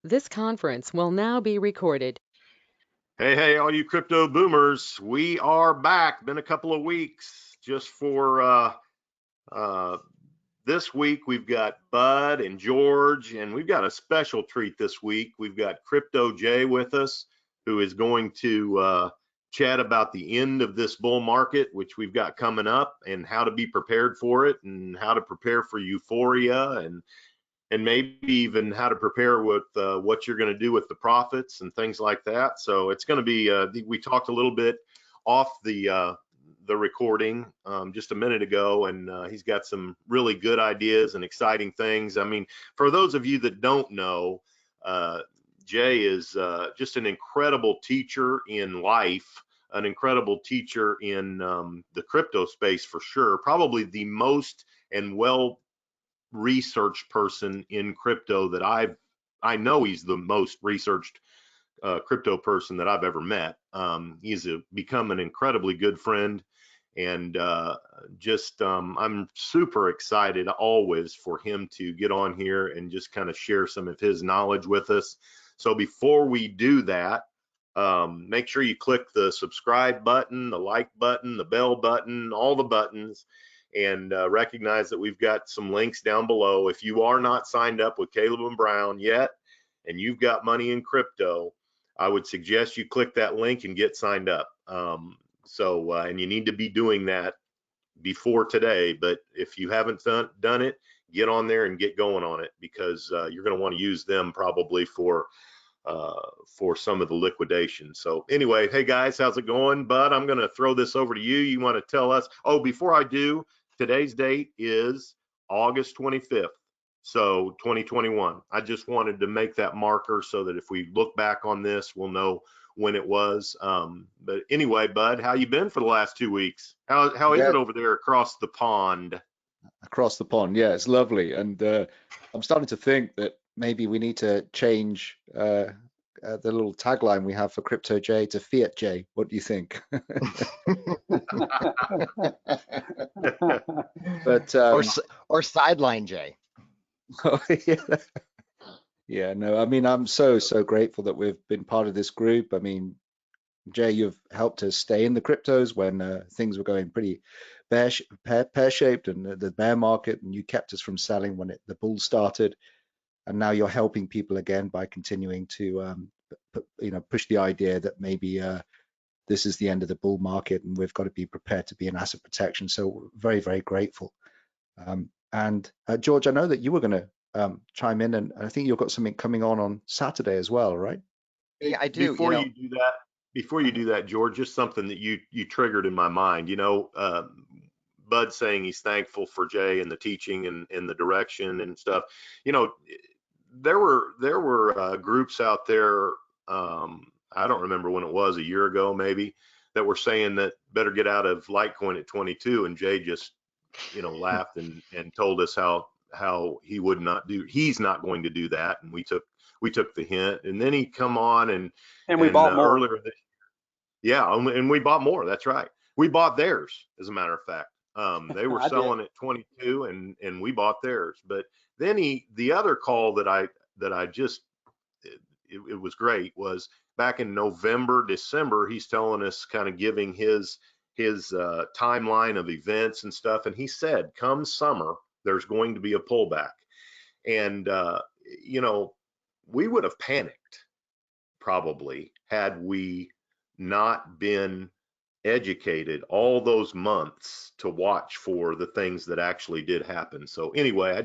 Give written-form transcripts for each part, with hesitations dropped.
This conference will now be recorded. Hey, all you crypto boomers, we are back. Been a couple of weeks just for uh, this week. We've got Bud and George, and we've got a special treat this week. We've got Crypto Jay with us, who is going to chat about the end of this bull market, which we've got coming up, and how to be prepared for it, and how to prepare for euphoria, and maybe even how to prepare with what you're going to do with the profits and things like that. So it's going to be. We talked a little bit off the recording just a minute ago, and he's got some really good ideas and exciting things. I mean, for those of you that don't know, Jay is just an incredible teacher in life, an incredible teacher in the crypto space for sure. Probably the most and well researched person in crypto that I know he's the most researched crypto person that I've ever met. He's become an incredibly good friend, and I'm super excited always for him to get on here and just kind of share some of his knowledge with us. So before we do that, make sure you click the subscribe button, the like button, the bell button, all the buttons, and recognize that we've got some links down below. If you are not signed up with Caleb and Brown yet, and you've got money in crypto, I would suggest you click that link and get signed up. And you need to be doing that before today. But if you haven't done it, get on there and get going on it, because you're going to want to use them probably for some of the liquidation. So anyway, hey guys, how's it going? Bud, I'm going to throw this over to you. You want to tell us? Oh, before I do, today's date is August 25th. So 2021. I just wanted to make that marker so that if we look back on this, we'll know when it was. But anyway, Bud, how you been for the last 2 weeks? How is Yeah, it over there across the pond? across the pond. Yeah, it's lovely. And I'm starting to think that maybe we need to change the little tagline we have for Crypto J to Fiat J. What do you think? But or sideline Jay. yeah. Yeah, no, I mean, I'm so grateful that we've been part of this group. I mean, Jay, you've helped us stay in the cryptos when things were going pretty pear-shaped and the bear market, and you kept us from selling when the bull started. And now you're helping people again by continuing to push the idea that maybe this is the end of the bull market and we've got to be prepared to be an asset protection. So we're very, very grateful. And George, I know that you were going to chime in, and I think you've got something coming on Saturday as well, right? Yeah, I do. Before you do that, George, just something that you triggered in my mind. Bud saying he's thankful for Jay and the teaching and the direction and stuff. You know, there were groups out there. I don't remember when it was, a year ago maybe, that were saying that better get out of Litecoin at 22, and Jay just laughed and told us how he's not going to do that, and we took the hint, and then he come on and we bought more. earlier yeah, and we bought more. That's right. We bought theirs, as a matter of fact. They were selling at 22, and we bought theirs. But then the other call that I just, it was great, was back in November, December. He's telling us, kind of giving his timeline of events and stuff, and he said, come summer, there's going to be a pullback, and we would have panicked probably had we not been educated all those months to watch for the things that actually did happen. So anyway,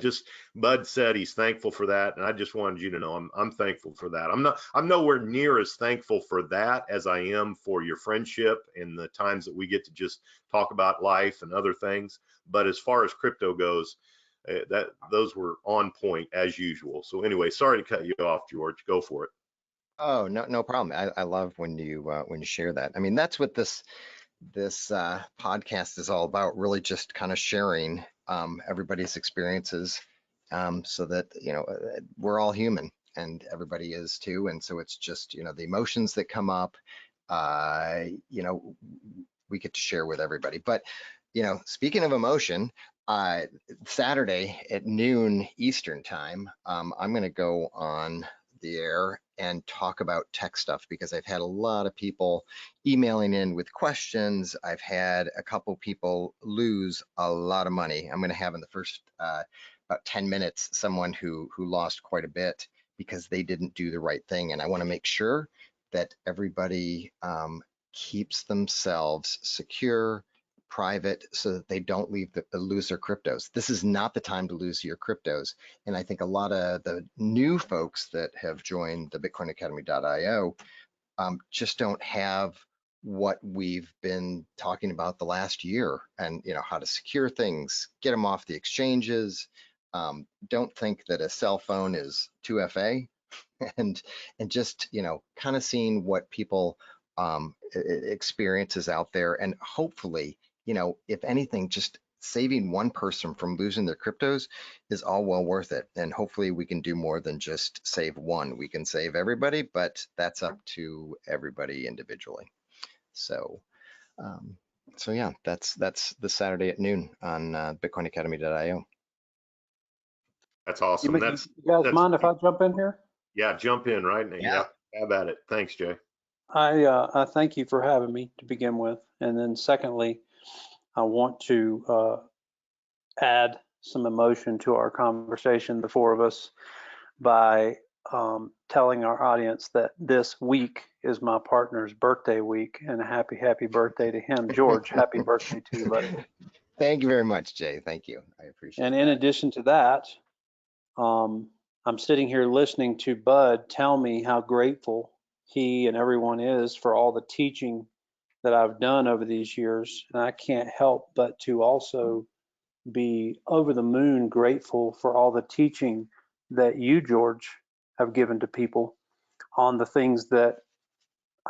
Bud said he's thankful for that, and I just wanted you to know I'm thankful for that. I'm nowhere near as thankful for that as I am for your friendship and the times that we get to just talk about life and other things. But as far as crypto goes, those were on point as usual. So anyway, sorry to cut you off, George. Go for it. Oh, no problem. I love when you share that. I mean, that's what this podcast is all about, really just kind of sharing everybody's experiences, so that we're all human and everybody is too. And so it's just the emotions that come up, we get to share with everybody. But speaking of emotion, Saturday at noon Eastern time, I'm going to go on the air and talk about tech stuff, because I've had a lot of people emailing in with questions. I've had a couple people lose a lot of money. I'm going to have in the first about 10 minutes someone who lost quite a bit because they didn't do the right thing. And I want to make sure that everybody keeps themselves secure, private, so that they don't lose their cryptos. This is not the time to lose your cryptos. And I think a lot of the new folks that have joined the bitcoinacademy.io just don't have what we've been talking about the last year, and how to secure things, get them off the exchanges. Don't think that a cell phone is 2FA, and just kind of seeing what people experiences out there, and hopefully if anything, just saving one person from losing their cryptos is all well worth it. And hopefully we can do more than just save one. We can save everybody, but that's up to everybody individually. So yeah, that's this Saturday at noon on bitcoinacademy.io. That's awesome. You guys that's mind if I jump in here? Yeah, jump in right now. Yeah. Have at it. Thanks, Jay. I thank you for having me to begin with, and then secondly, I want to add some emotion to our conversation, the four of us, by telling our audience that this week is my partner's birthday week, and a happy birthday to him. George, happy birthday to you, buddy. Thank you very much, Jay. Thank you. I appreciate And it. in addition to that, I'm sitting here listening to Bud tell me how grateful he and everyone is for all the teaching that I've done over these years. And I can't help but to also be over the moon grateful for all the teaching that you, George, have given to people on the things that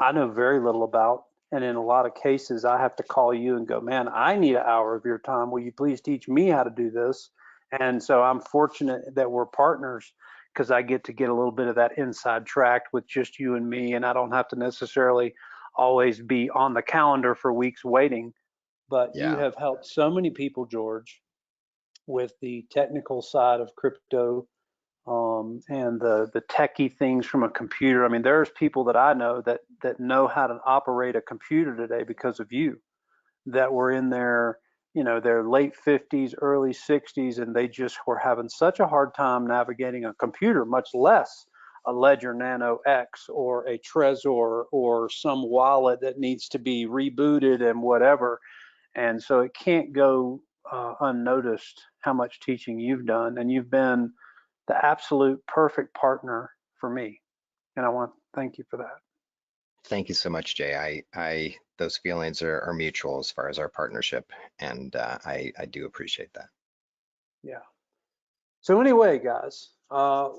I know very little about. And in a lot of cases, I have to call you and go, man, I need an hour of your time. Will you please teach me how to do this? And so I'm fortunate that we're partners, because I get to get a little bit of that inside track with just you and me. And I don't have to necessarily always be on the calendar for weeks waiting. But you Yeah. have helped so many people, George, with the technical side of crypto, and the techie things from a computer. I mean, there's people that I know that know how to operate a computer today because of you, that were in their their late 50s, early 60s, and they just were having such a hard time navigating a computer, much less a Ledger Nano X or a Trezor or some wallet that needs to be rebooted and whatever. And so it can't go unnoticed how much teaching you've done, and you've been the absolute perfect partner for me. And I want to thank you for that. Thank you so much, Jay. I those feelings are mutual as far as our partnership, and I do appreciate that. Yeah. So anyway, guys,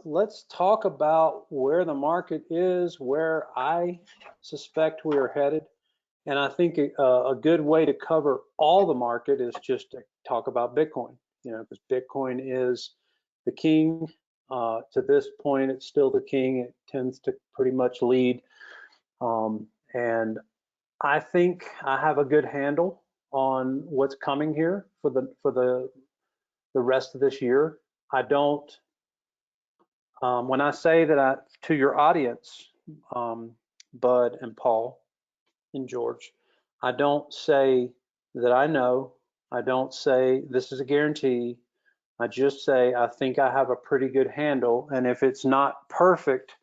let's talk about where the market is, where I suspect we are headed. And I think a good way to cover all the market is just to talk about Bitcoin, because Bitcoin is the king. To this point, it's still the king. It tends to pretty much lead. And I think I have a good handle on what's coming here for the rest of this year. I don't. When I say that to your audience, Bud and Paul and George, I don't say that I know. I don't say this is a guarantee. I just say I think I have a pretty good handle. And if it's not perfect,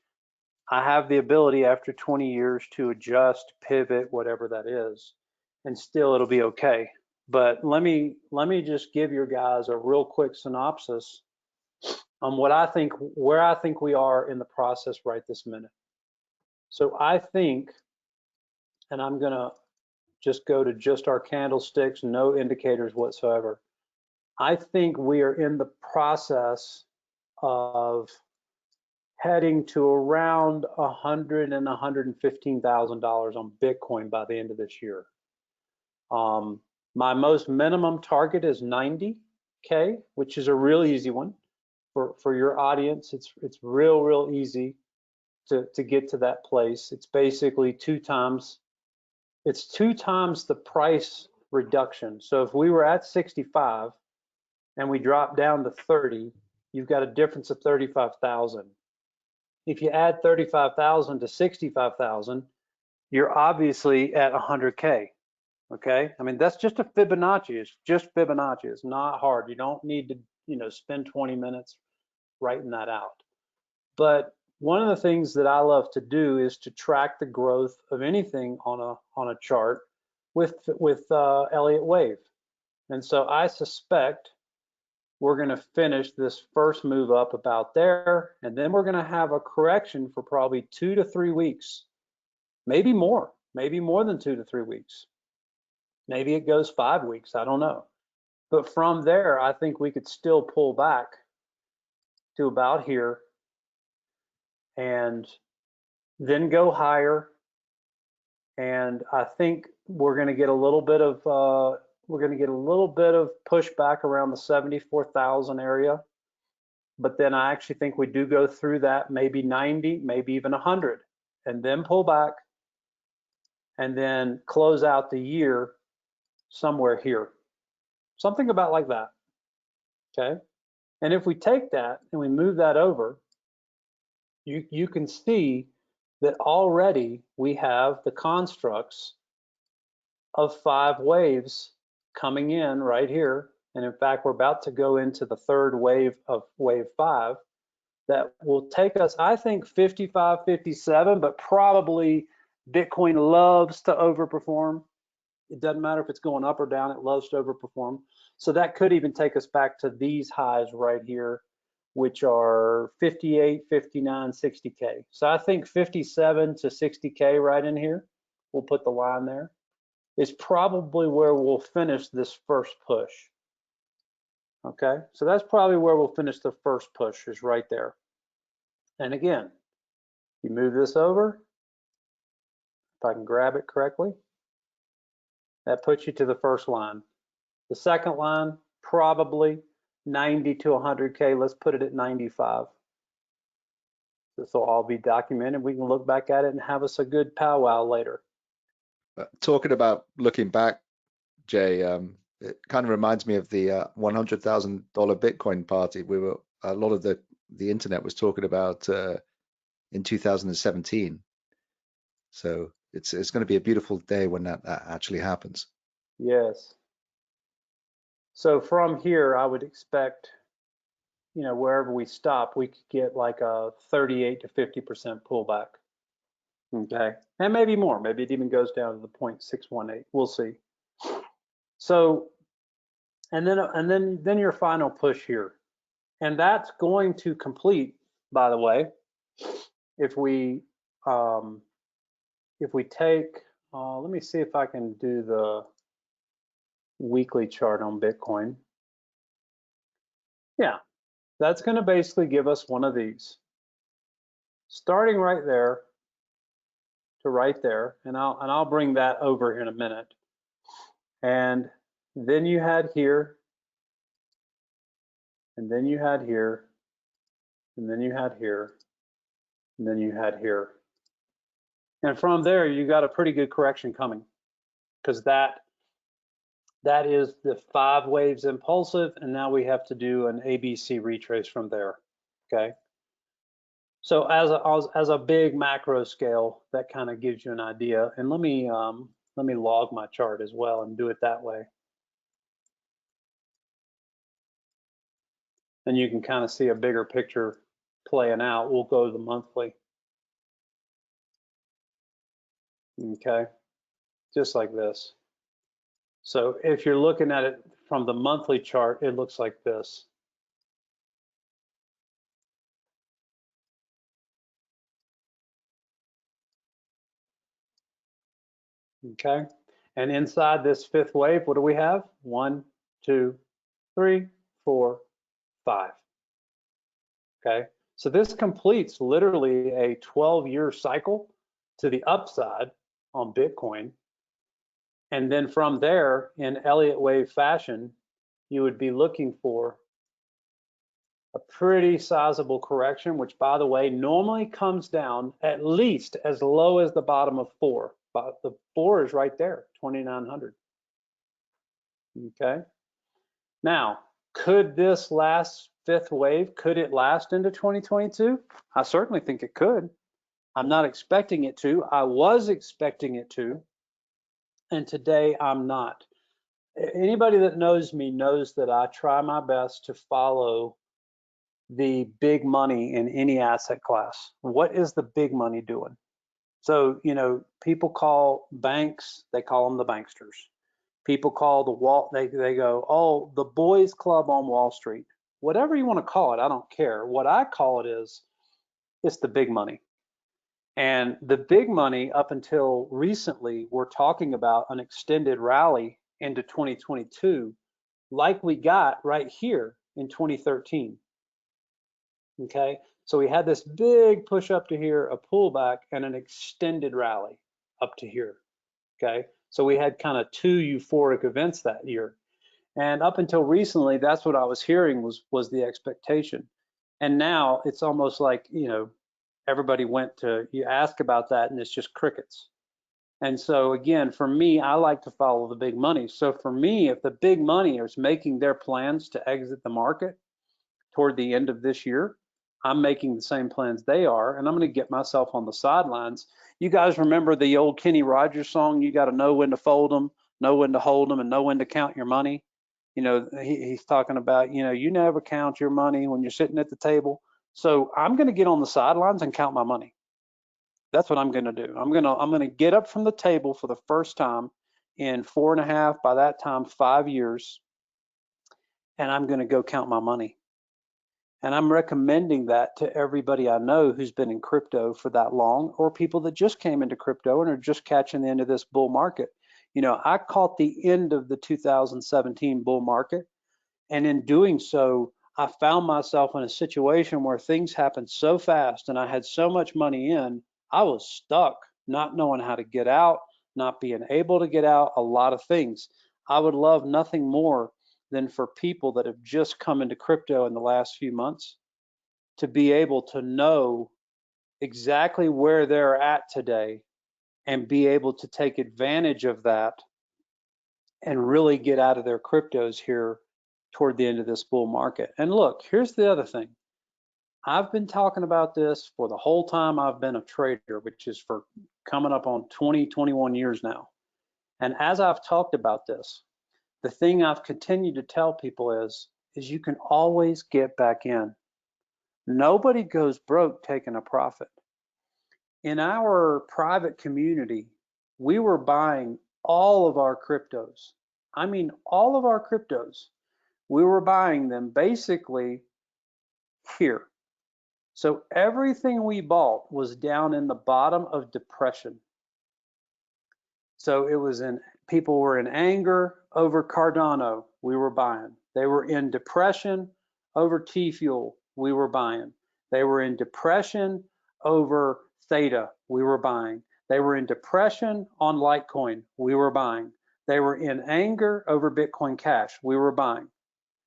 I have the ability after 20 years to adjust, pivot, whatever that is, and still it'll be okay. But let me just give your guys a real quick synopsis on where I think we are in the process right this minute. So I think, and I'm gonna just go to just our candlesticks, no indicators whatsoever. I think we are in the process of heading to around $100,000 and $115,000 on Bitcoin by the end of this year. My most minimum target is 90K, which is a real easy one for your audience. It's real easy to get to that place. It's basically two times the price reduction. So if we were at 65 and we drop down to 30, you've got a difference of 35,000. if you add 35,000 to 65,000, you're obviously at 100K. Okay, I mean, that's just a Fibonacci. It's just Fibonacci. It's not hard. You don't need to, spend 20 minutes writing that out. But one of the things that I love to do is to track the growth of anything on a chart with Elliott wave. And so I suspect we're going to finish this first move up about there, and then we're going to have a correction for probably 2 to 3 weeks, maybe more than 2 to 3 weeks. Maybe it goes 5 weeks, I don't know. But from there, I think we could still pull back to about here and then go higher. And I think we're going to get a little bit of pushback around the 74,000 area. But then I actually think we do go through that, maybe 90, maybe even 100, and then pull back and then close out the year somewhere here. Something about like that, okay? And if we take that and we move that over, you can see that already we have the constructs of 5 waves coming in right here. And in fact, we're about to go into the third wave of wave 5 that will take us, I think, 55, 57, but probably Bitcoin loves to overperform. It doesn't matter if it's going up or down, it loves to overperform. So that could even take us back to these highs right here, which are 58, 59, 60K. So I think 57 to 60K right in here, we'll put the line there, is probably where we'll finish this first push. Okay, so that's probably where we'll finish the first push, is right there. And again, you move this over, if I can grab it correctly, that puts you to the first line. The second line, probably 90 to 100K. Let's put it at 95. This will all be documented. We can look back at it and have us a good powwow later. Talking about looking back, Jay, it kind of reminds me of the $100,000 Bitcoin party. A lot of the internet was talking about in 2017. So it's going to be a beautiful day when that actually happens. Yes. So from here, I would expect, wherever we stop, we could get like a 38 to 50% pullback. Okay, and maybe more. Maybe it even goes down to the 0.618. We'll see. So, and then your final push here, and that's going to complete, by the way, if we take, let me see if I can do the weekly chart on Bitcoin. Yeah, that's going to basically give us one of these, starting right there to right there, and I'll bring that over here in a minute. And then you had here, and then you had here, and then you had here, and then you had here. And from there, you got a pretty good correction coming, because that is the 5 waves impulsive, and now we have to do an ABC retrace from there. Okay. So as a big macro scale, that kind of gives you an idea. And let me log my chart as well and do it that way. And you can kind of see a bigger picture playing out. We'll go to the monthly. Okay, just like this. So if you're looking at it from the monthly chart, it looks like this. Okay, and inside this 5th wave, what do we have? 1, 2, 3, 4, 5. Okay, so this completes literally a 12-year cycle to the upside on Bitcoin. And then from there, in Elliott wave fashion, you would be looking for a pretty sizable correction, which, by the way, normally comes down at least as low as the bottom of 4. But the 4 is right there, 2,900. Okay. Now, could this last fifth wave, could it last into 2022? I certainly think it could. I'm not expecting it to. I was expecting it to, and today I'm not. Anybody that knows me knows that I try my best to follow the big money in any asset class. What is the big money doing? So, people call banks, they call them the banksters. People call they go, oh, the boys club on Wall Street. Whatever you want to call it, I don't care. What I call it is, it's the big money. And the big money up until recently, we're talking about an extended rally into 2022, like we got right here in 2013. Okay, so we had this big push up to here, a pullback, and an extended rally up to here. Okay, so we had kind of two euphoric events that year. And up until recently, that's what I was hearing was the expectation. And now it's almost like, everybody you ask about that and it's just crickets. And so again, for me, I like to follow the big money. So for me, if the big money is making their plans to exit the market toward the end of this year, I'm making the same plans they are, and I'm going to get myself on the sidelines. You guys remember the old Kenny Rogers song, you got to know when to fold them, know when to hold them, and know when to count your money. He's talking about, you never count your money when you're sitting at the table. So I'm going to get on the sidelines and count my money. That's what I'm going to do. I'm going to get up from the table for the first time in 4.5, by that time, 5 years, and I'm going to go count my money. And I'm recommending that to everybody I know who's been in crypto for that long, or people that just came into crypto and are just catching the end of this bull market. I caught the end of the 2017 bull market, and in doing so, I found myself in a situation where things happened so fast and I had so much money in, I was stuck, not knowing how to get out, not being able to get out, a lot of things. I would love nothing more than for people that have just come into crypto in the last few months to be able to know exactly where they're at today and be able to take advantage of that and really get out of their cryptos here toward the end of this bull market. And look, here's the other thing. I've been talking about this for the whole time I've been a trader, which is for coming up on 20, 21 years now. And as I've talked about this, the thing I've continued to tell people is you can always get back in. Nobody goes broke taking a profit. In our private community, we were buying all of our cryptos. I mean, all of our cryptos. We were buying them basically here. So everything we bought was down in the bottom of depression. So people were in anger over Cardano, we were buying. They were in depression over T-Fuel, we were buying. They were in depression over Theta, we were buying. They were in depression on Litecoin, we were buying. They were in anger over Bitcoin Cash, we were buying.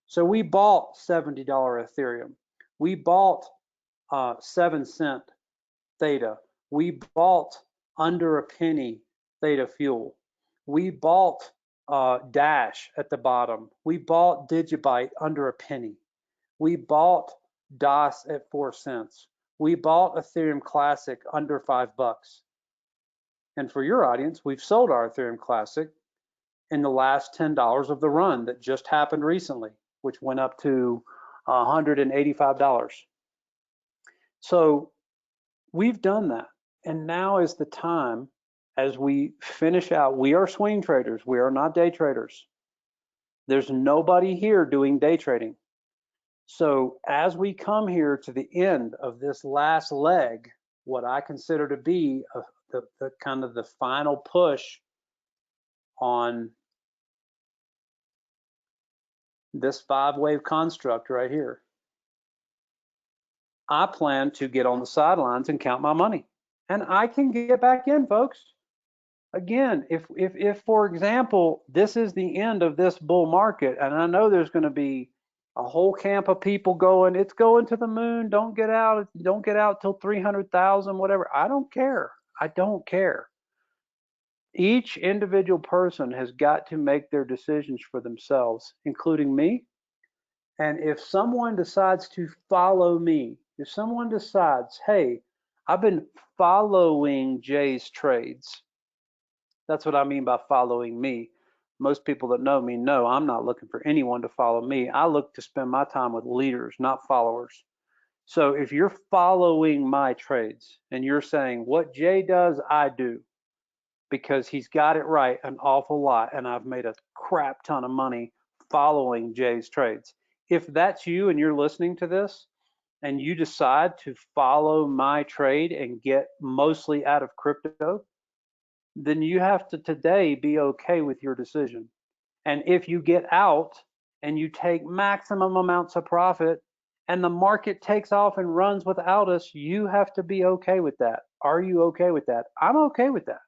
So we bought $70 Ethereum. We bought 7-cent Theta. We bought under a penny Theta Fuel. We bought Dash at the bottom. We bought Digibyte under a penny. We bought DOS at 4 cents. We bought Ethereum Classic under $5. And for your audience, we've sold our Ethereum Classic in the last $10 of the run that just happened recently, which went up to $185. So we've done that. And now is the time as we finish out. We are swing traders. We are not day traders. There's nobody here doing day trading. So as we come here to the end of this last leg, what I consider to be the kind of the final push on this 5-wave construct right here, I plan to get on the sidelines and count my money. And I can get back in, folks. Again, if for example, this is the end of this bull market, and I know there's going to be a whole camp of people going, it's going to the moon, don't get out till 300,000, whatever. I don't care. I don't care. Each individual person has got to make their decisions for themselves, including me. And if someone decides to follow me, if someone decides, hey, I've been following Jay's trades, that's what I mean by following me. Most people that know me know I'm not looking for anyone to follow me. I look to spend my time with leaders, not followers. So if you're following my trades and you're saying what Jay does, I do because he's got it right an awful lot and I've made a crap ton of money following Jay's trades. If that's you and you're listening to this and you decide to follow my trade and get mostly out of crypto, then you have to today be okay with your decision. And if you get out and you take maximum amounts of profit and the market takes off and runs without us, you have to be okay with that. Are you okay with that? I'm okay with that.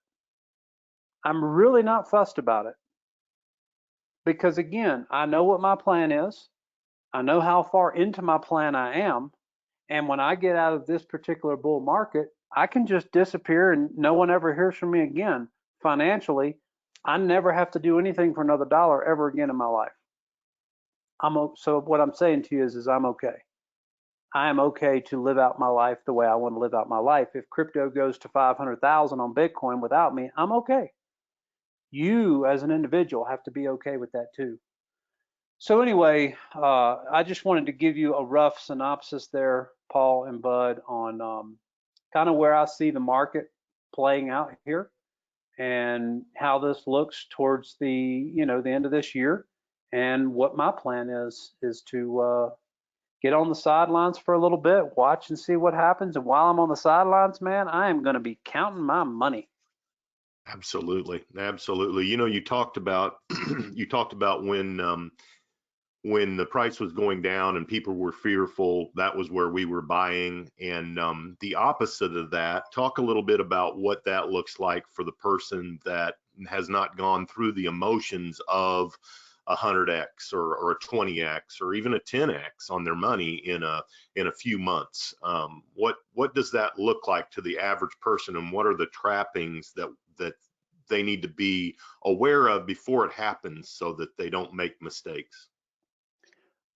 I'm really not fussed about it because, again, I know what my plan is. I know how far into my plan I am. And when I get out of this particular bull market, I can just disappear and no one ever hears from me again. Financially, I never have to do anything for another dollar ever again in my life. So what I'm saying to you is I'm okay. I am okay to live out my life the way I want to live out my life. If crypto goes to 500,000 on Bitcoin without me, I'm okay. You as an individual have to be okay with that too. So anyway, I just wanted to give you a rough synopsis there, Paul and Bud, on kind of where I see the market playing out here and how this looks towards the the end of this year, and what my plan is to get on the sidelines for a little bit, watch and see what happens. And while I'm on the sidelines, man, I am going to be counting my money. Absolutely, absolutely. You talked about you talked about when the price was going down and people were fearful, that was where we were buying. And the opposite of that, talk a little bit about what that looks like for the person that has not gone through the emotions of a 100x or a 20x or even a 10x on their money in a few months. What does that look like to the average person, and what are the trappings that they need to be aware of before it happens so that they don't make mistakes?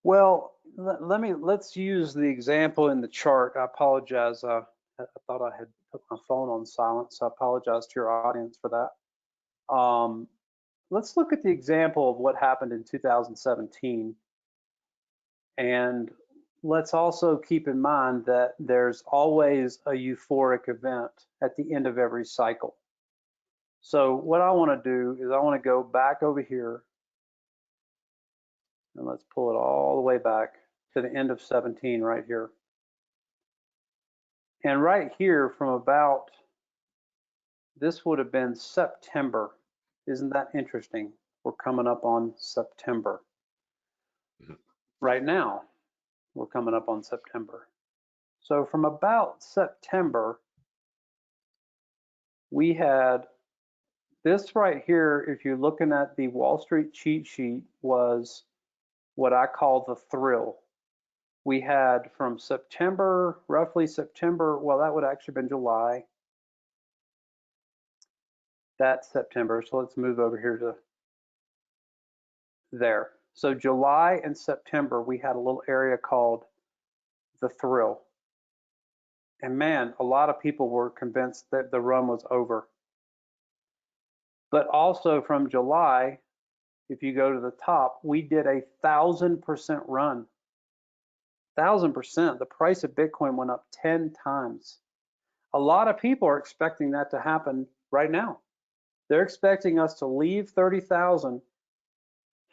Well, let's use the example in the chart. I apologize. I thought I had put my phone on silent, so I apologize to your audience for that. Let's look at the example of what happened in 2017. And let's also keep in mind that there's always a euphoric event at the end of every cycle. So what I want to do is I want to go back over here and let's pull it all the way back to the end of 17 right here. And right here from about, this would have been September. Isn't that interesting? We're coming up on September. Right now, we're coming up on September. So from about September, we had this right here. If you're looking at the Wall Street cheat sheet, was what I call the thrill. We had from September, roughly September, well, that would actually have been July. That's September. So let's move over here to there. So July and September, we had a little area called the thrill. And man, a lot of people were convinced that the run was over. But also from July, if you go to the top, we did a 1,000% run. 1,000%. The price of Bitcoin went up 10 times. A lot of people are expecting that to happen right now. They're expecting us to leave 30,000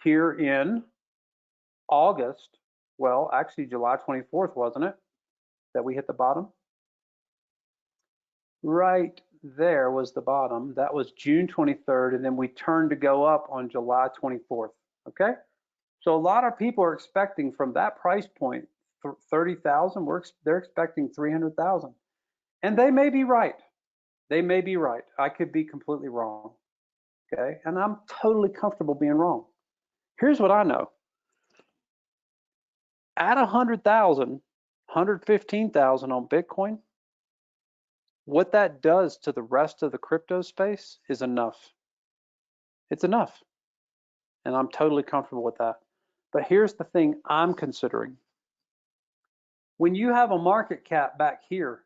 here in August. Well, actually July 24th, wasn't it, that we hit the bottom? Right there was the bottom. That was June 23rd, and then we turned to go up on July 24th, okay? So a lot of people are expecting from that price point, 30,000, they're expecting 300,000. And they may be right. They may be right. I could be completely wrong, okay? And I'm totally comfortable being wrong. Here's what I know. At 100,000, 115,000 on Bitcoin, what that does to the rest of the crypto space is enough. It's enough. And I'm totally comfortable with that. But here's the thing I'm considering. When you have a market cap back here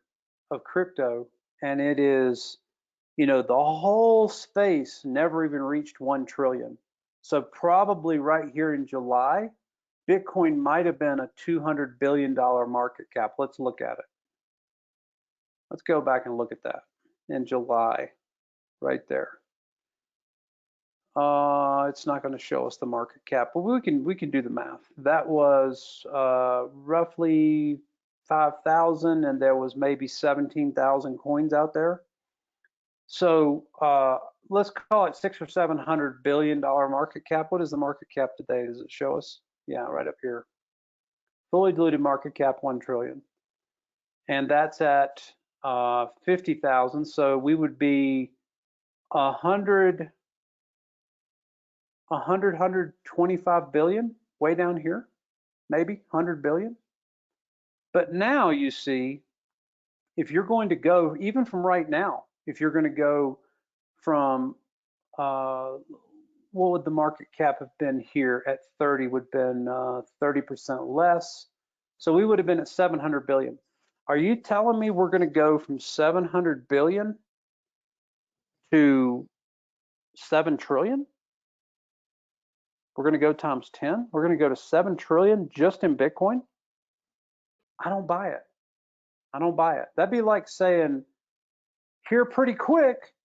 of crypto, and it is, you know, the whole space never even reached 1 trillion. So probably right here in July, Bitcoin might have been a $200 billion market cap. Let's look at it. Let's go back and look at that in July, right there. It's not going to show us the market cap, but we can do the math. That was roughly 5,000, and there was maybe 17,000 coins out there. So let's call it $600 or $700 billion market cap. What is the market cap today? Does it show us? Yeah, right up here. Fully diluted market cap 1 trillion, and that's at 50,000. So we would be 125 billion, way down here, maybe 100 billion. But now you see, if you're going to go, even from right now, if you're going to go from, what would the market cap have been here at 30, would have been 30% less. So we would have been at 700 billion. Are you telling me we're going to go from 700 billion to 7 trillion? We're going to go times 10. We're going to go to 7 trillion just in Bitcoin. I don't buy it. I don't buy it. That'd be like saying here pretty quick,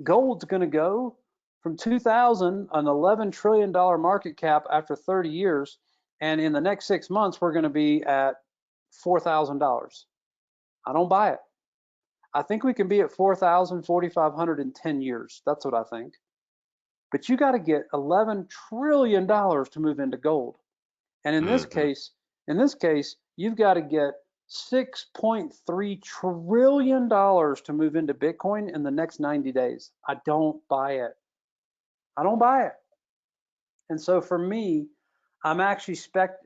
gold's going to go from 2000, an $11 trillion market cap after 30 years. And in the next 6 months, we're going to be at $4,000. I don't buy it. I think we can be at 4,000, 4,500 in 10 years. That's what I think. But you got to get $11 trillion to move into gold. And in this case, you've got to get $6.3 trillion to move into Bitcoin in the next 90 days. I don't buy it. I don't buy it. And so for me, I'm actually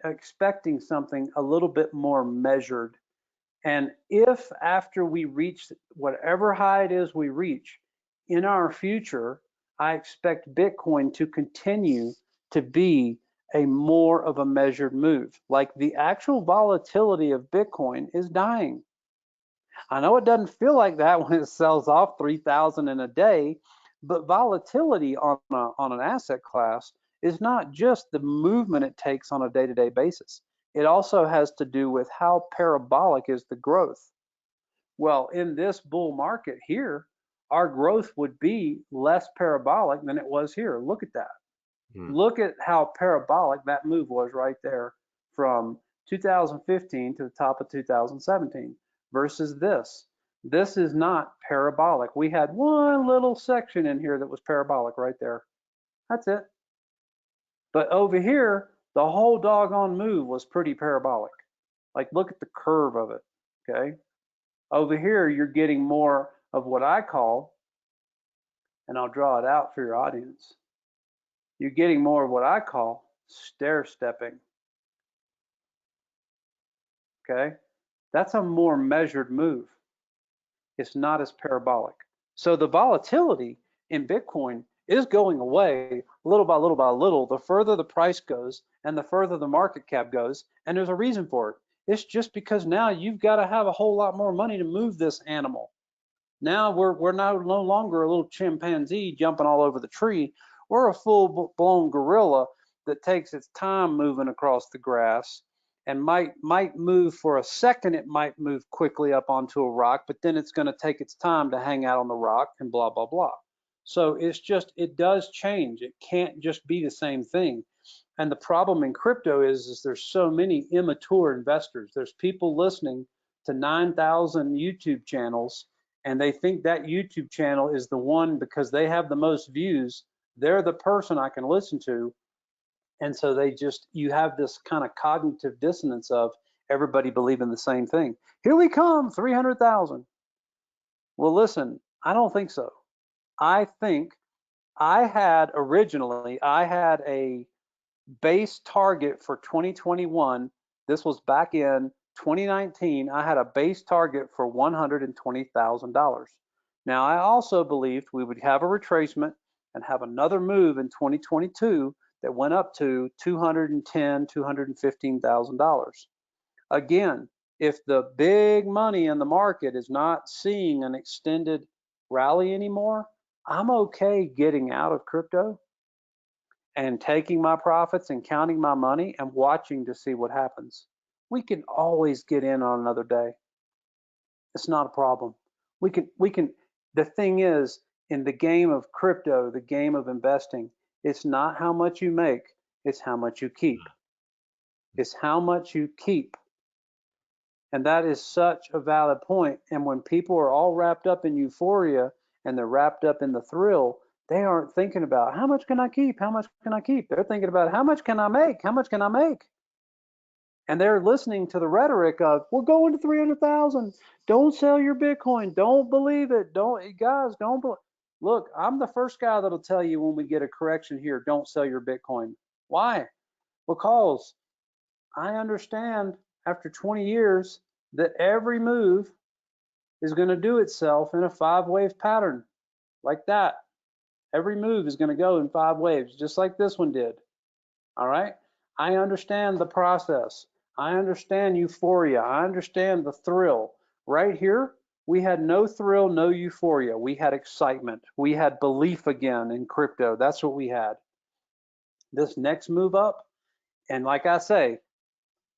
expecting something a little bit more measured. And if after we reach whatever high it is we reach in our future, I expect Bitcoin to continue to be a more of a measured move. Like the actual volatility of Bitcoin is dying. I know it doesn't feel like that when it sells off 3,000 in a day, but volatility on an asset class is not just the movement it takes on a day-to-day basis. It also has to do with how parabolic is the growth. Well, in this bull market here, our growth would be less parabolic than it was here. Look at that. Look at how parabolic that move was right there from 2015 to the top of 2017 versus this. This is not parabolic. We had one little section in here that was parabolic right there. That's it. But over here, the whole doggone move was pretty parabolic. Like, look at the curve of it, okay? Over here, you're getting more of what I call, and I'll draw it out for your audience, you're getting more of what I call stair stepping, okay? That's a more measured move. It's not as parabolic. So the volatility in Bitcoin is going away little by little by little, the further the price goes and the further the market cap goes, and there's a reason for it. It's just because now you've got to have a whole lot more money to move this animal. Now we're no longer a little chimpanzee jumping all over the tree. We're a full-blown gorilla that takes its time moving across the grass and might move for a second. It might move quickly up onto a rock, but then it's going to take its time to hang out on the rock and blah, blah, blah. So it's just, it does change. It can't just be the same thing. And the problem in crypto is there's so many immature investors. There's people listening to 9,000 YouTube channels, and they think that YouTube channel is the one because they have the most views. They're the person I can listen to. And so you have this kind of cognitive dissonance of everybody believing the same thing. Here we come, 300,000. Well, listen, I don't think so. I think I had a base target for 2021. This was back in 2019. I had a base target for $120,000. Now, I also believed we would have a retracement and have another move in 2022 that went up to $210,000, $215,000. Again, if the big money in the market is not seeing an extended rally anymore, I'm okay getting out of crypto and taking my profits and counting my money and watching to see what happens. We can always get in on another day. It's not a problem. The thing is, in the game of crypto, the game of investing, it's not how much you make, it's how much you keep. It's how much you keep. And that is such a valid point. And when people are all wrapped up in euphoria and they're wrapped up in the thrill, they aren't thinking about how much can I keep? How much can I keep? They're thinking about how much can I make? How much can I make? And they're listening to the rhetoric of we're going to 300,000. Don't sell your Bitcoin. Don't believe it. Don't. Look, I'm the first guy that'll tell you when we get a correction here, don't sell your Bitcoin. Why? Because I understand after 20 years that every move is going to do itself in a 5-wave pattern like that. Every move is going to go in 5 waves, just like this one did. All right? I understand the process. I understand euphoria. I understand the thrill. Right here, we had no thrill, no euphoria. We had excitement. We had belief again in crypto. That's what we had. This next move up, and like I say,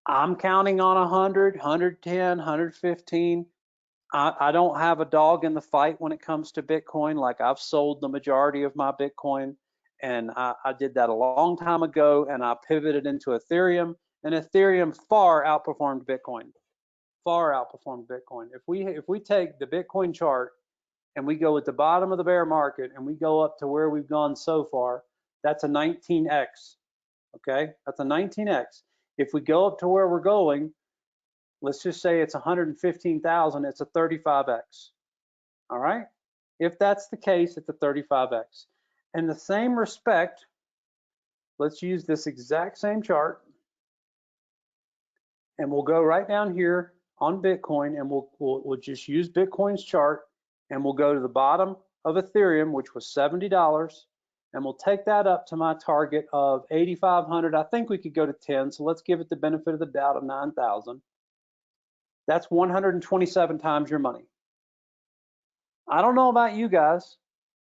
I'm counting on 100, 110, 115. I don't have a dog in the fight when it comes to Bitcoin. Like I've sold the majority of my Bitcoin, and I did that a long time ago, and I pivoted into Ethereum, and Ethereum far outperformed Bitcoin. Far outperformed Bitcoin. If we take the Bitcoin chart and we go at the bottom of the bear market and we go up to where we've gone so far, that's a 19x. Okay, that's a 19x. If we go up to where we're going, let's just say it's 115,000, it's a 35x. All right? If that's the case, it's a 35x. In the same respect, let's use this exact same chart, and we'll go right down here on Bitcoin, and we'll just use Bitcoin's chart, and we'll go to the bottom of Ethereum, which was $70, and we'll take that up to my target of 8,500. I think we could go to 10, so let's give it the benefit of the doubt of 9,000. That's 127 times your money. I don't know about you guys,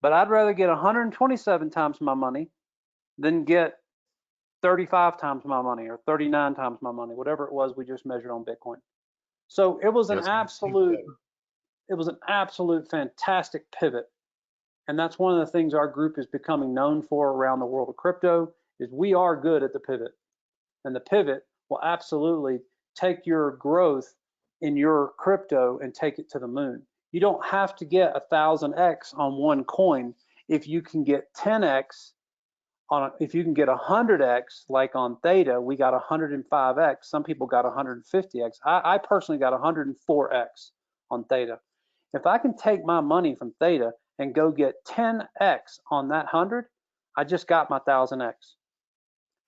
but I'd rather get 127 times my money than get 35 times my money or 39 times my money, whatever it was we just measured on Bitcoin. So it was an absolute fantastic pivot. And that's one of the things our group is becoming known for around the world of crypto is we are good at the pivot. And the pivot will absolutely take your growth in your crypto and take it to the moon. You don't have to get 1,000x on one coin. If you can get 10x if you can get 100x, like on Theta, we got 105x. Some people got 150x. I personally got 104x on Theta. If I can take my money from Theta and go get 10x on that 100, I just got my 1,000x.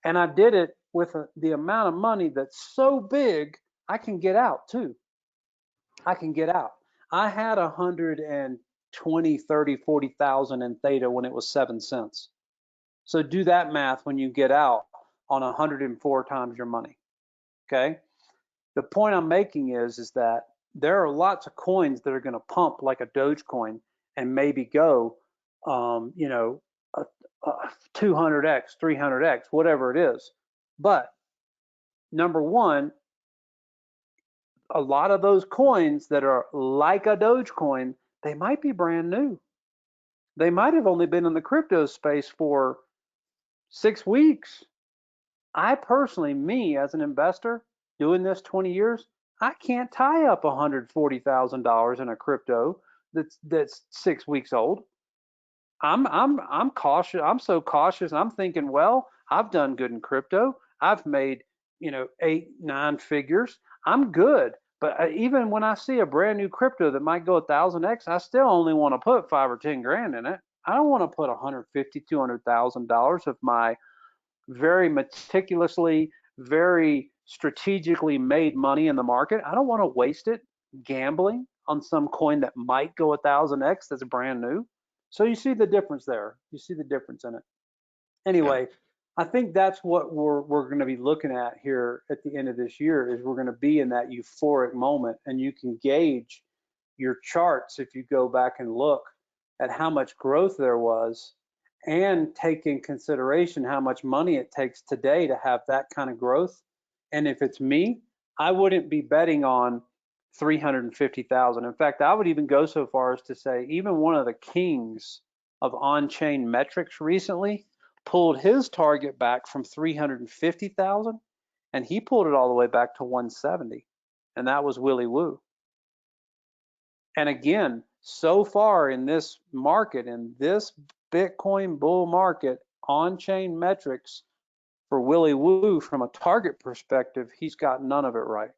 And I did it with the amount of money that's so big, I can get out too. I can get out. I had 120, 30, 40,000 in Theta when it was 7 cents. So do that math when you get out on 104 times your money. Okay. The point I'm making is that there are lots of coins that are going to pump like a Dogecoin and maybe go, 200x, 300x, whatever it is. But number one, a lot of those coins that are like a Dogecoin, they might be brand new. They might have only been in the crypto space for 6 weeks. I personally, me as an investor doing this 20 years, I can't tie up $140,000 in a crypto that's 6 weeks old. I'm cautious. I'm so cautious. I'm thinking, well, I've done good in crypto. I've made 8, 9 figures. I'm good. But even when I see a brand new crypto that might go 1,000x, I still only want to put 5 or 10 grand in it. I don't want to put $150,000, $200,000 of my very meticulously, very strategically made money in the market. I don't want to waste it gambling on some coin that might go 1,000x that's brand new. So you see the difference there. You see the difference in it. Anyway, I think that's what we're going to be looking at here at the end of this year is we're going to be in that euphoric moment, and you can gauge your charts if you go back and look at how much growth there was and take in consideration how much money it takes today to have that kind of growth. And if it's me, I wouldn't be betting on 350,000. In fact, I would even go so far as to say even one of the kings of on-chain metrics recently pulled his target back from 350,000 and he pulled it all the way back to 170. And that was Willy Woo. And again, so far in this market, in this Bitcoin bull market, on-chain metrics for Willy Woo from a target perspective, he's got none of it right.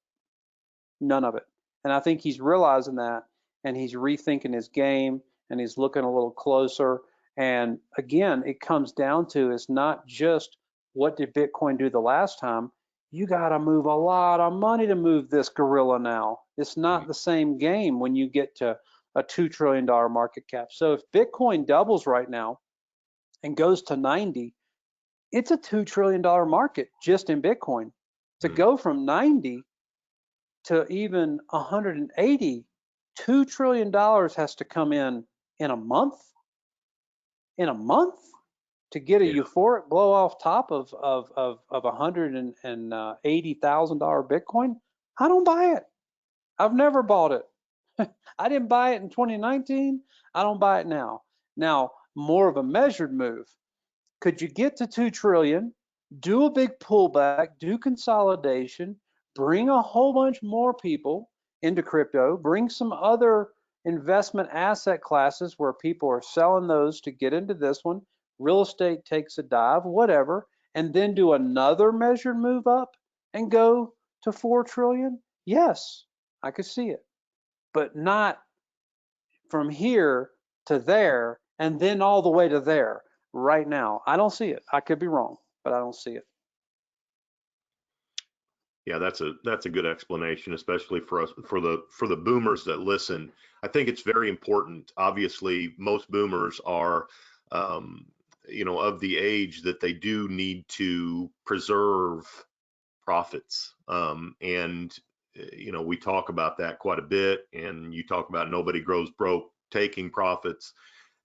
None of it. And I think he's realizing that, and he's rethinking his game, and he's looking a little closer. And again, it comes down to it's not just what did Bitcoin do the last time. You got to move a lot of money to move this gorilla now. It's not the same game when you get to a $2 trillion market cap. So if Bitcoin doubles right now and goes to 90, it's a $2 trillion market just in Bitcoin. To go from 90 to even 180, $2 trillion has to come in a month. In a month to get a euphoric blow off top of $180,000 Bitcoin. I don't buy it. I've never bought it. I didn't buy it in 2019. I don't buy it now. Now, more of a measured move. Could you get to 2 trillion, do a big pullback, do consolidation, bring a whole bunch more people into crypto, bring some other investment asset classes where people are selling those to get into this one, real estate takes a dive, whatever, and then do another measured move up and go to 4 trillion? Yes, I could see it, but not from here to there and then all the way to there right now. I don't see it. I could be wrong, but I don't see it. Yeah, that's a good explanation, especially for us for the boomers that listen. I think it's very important. Obviously, most boomers are, of the age that they do need to preserve profits, and we talk about that quite a bit. And you talk about nobody grows broke taking profits.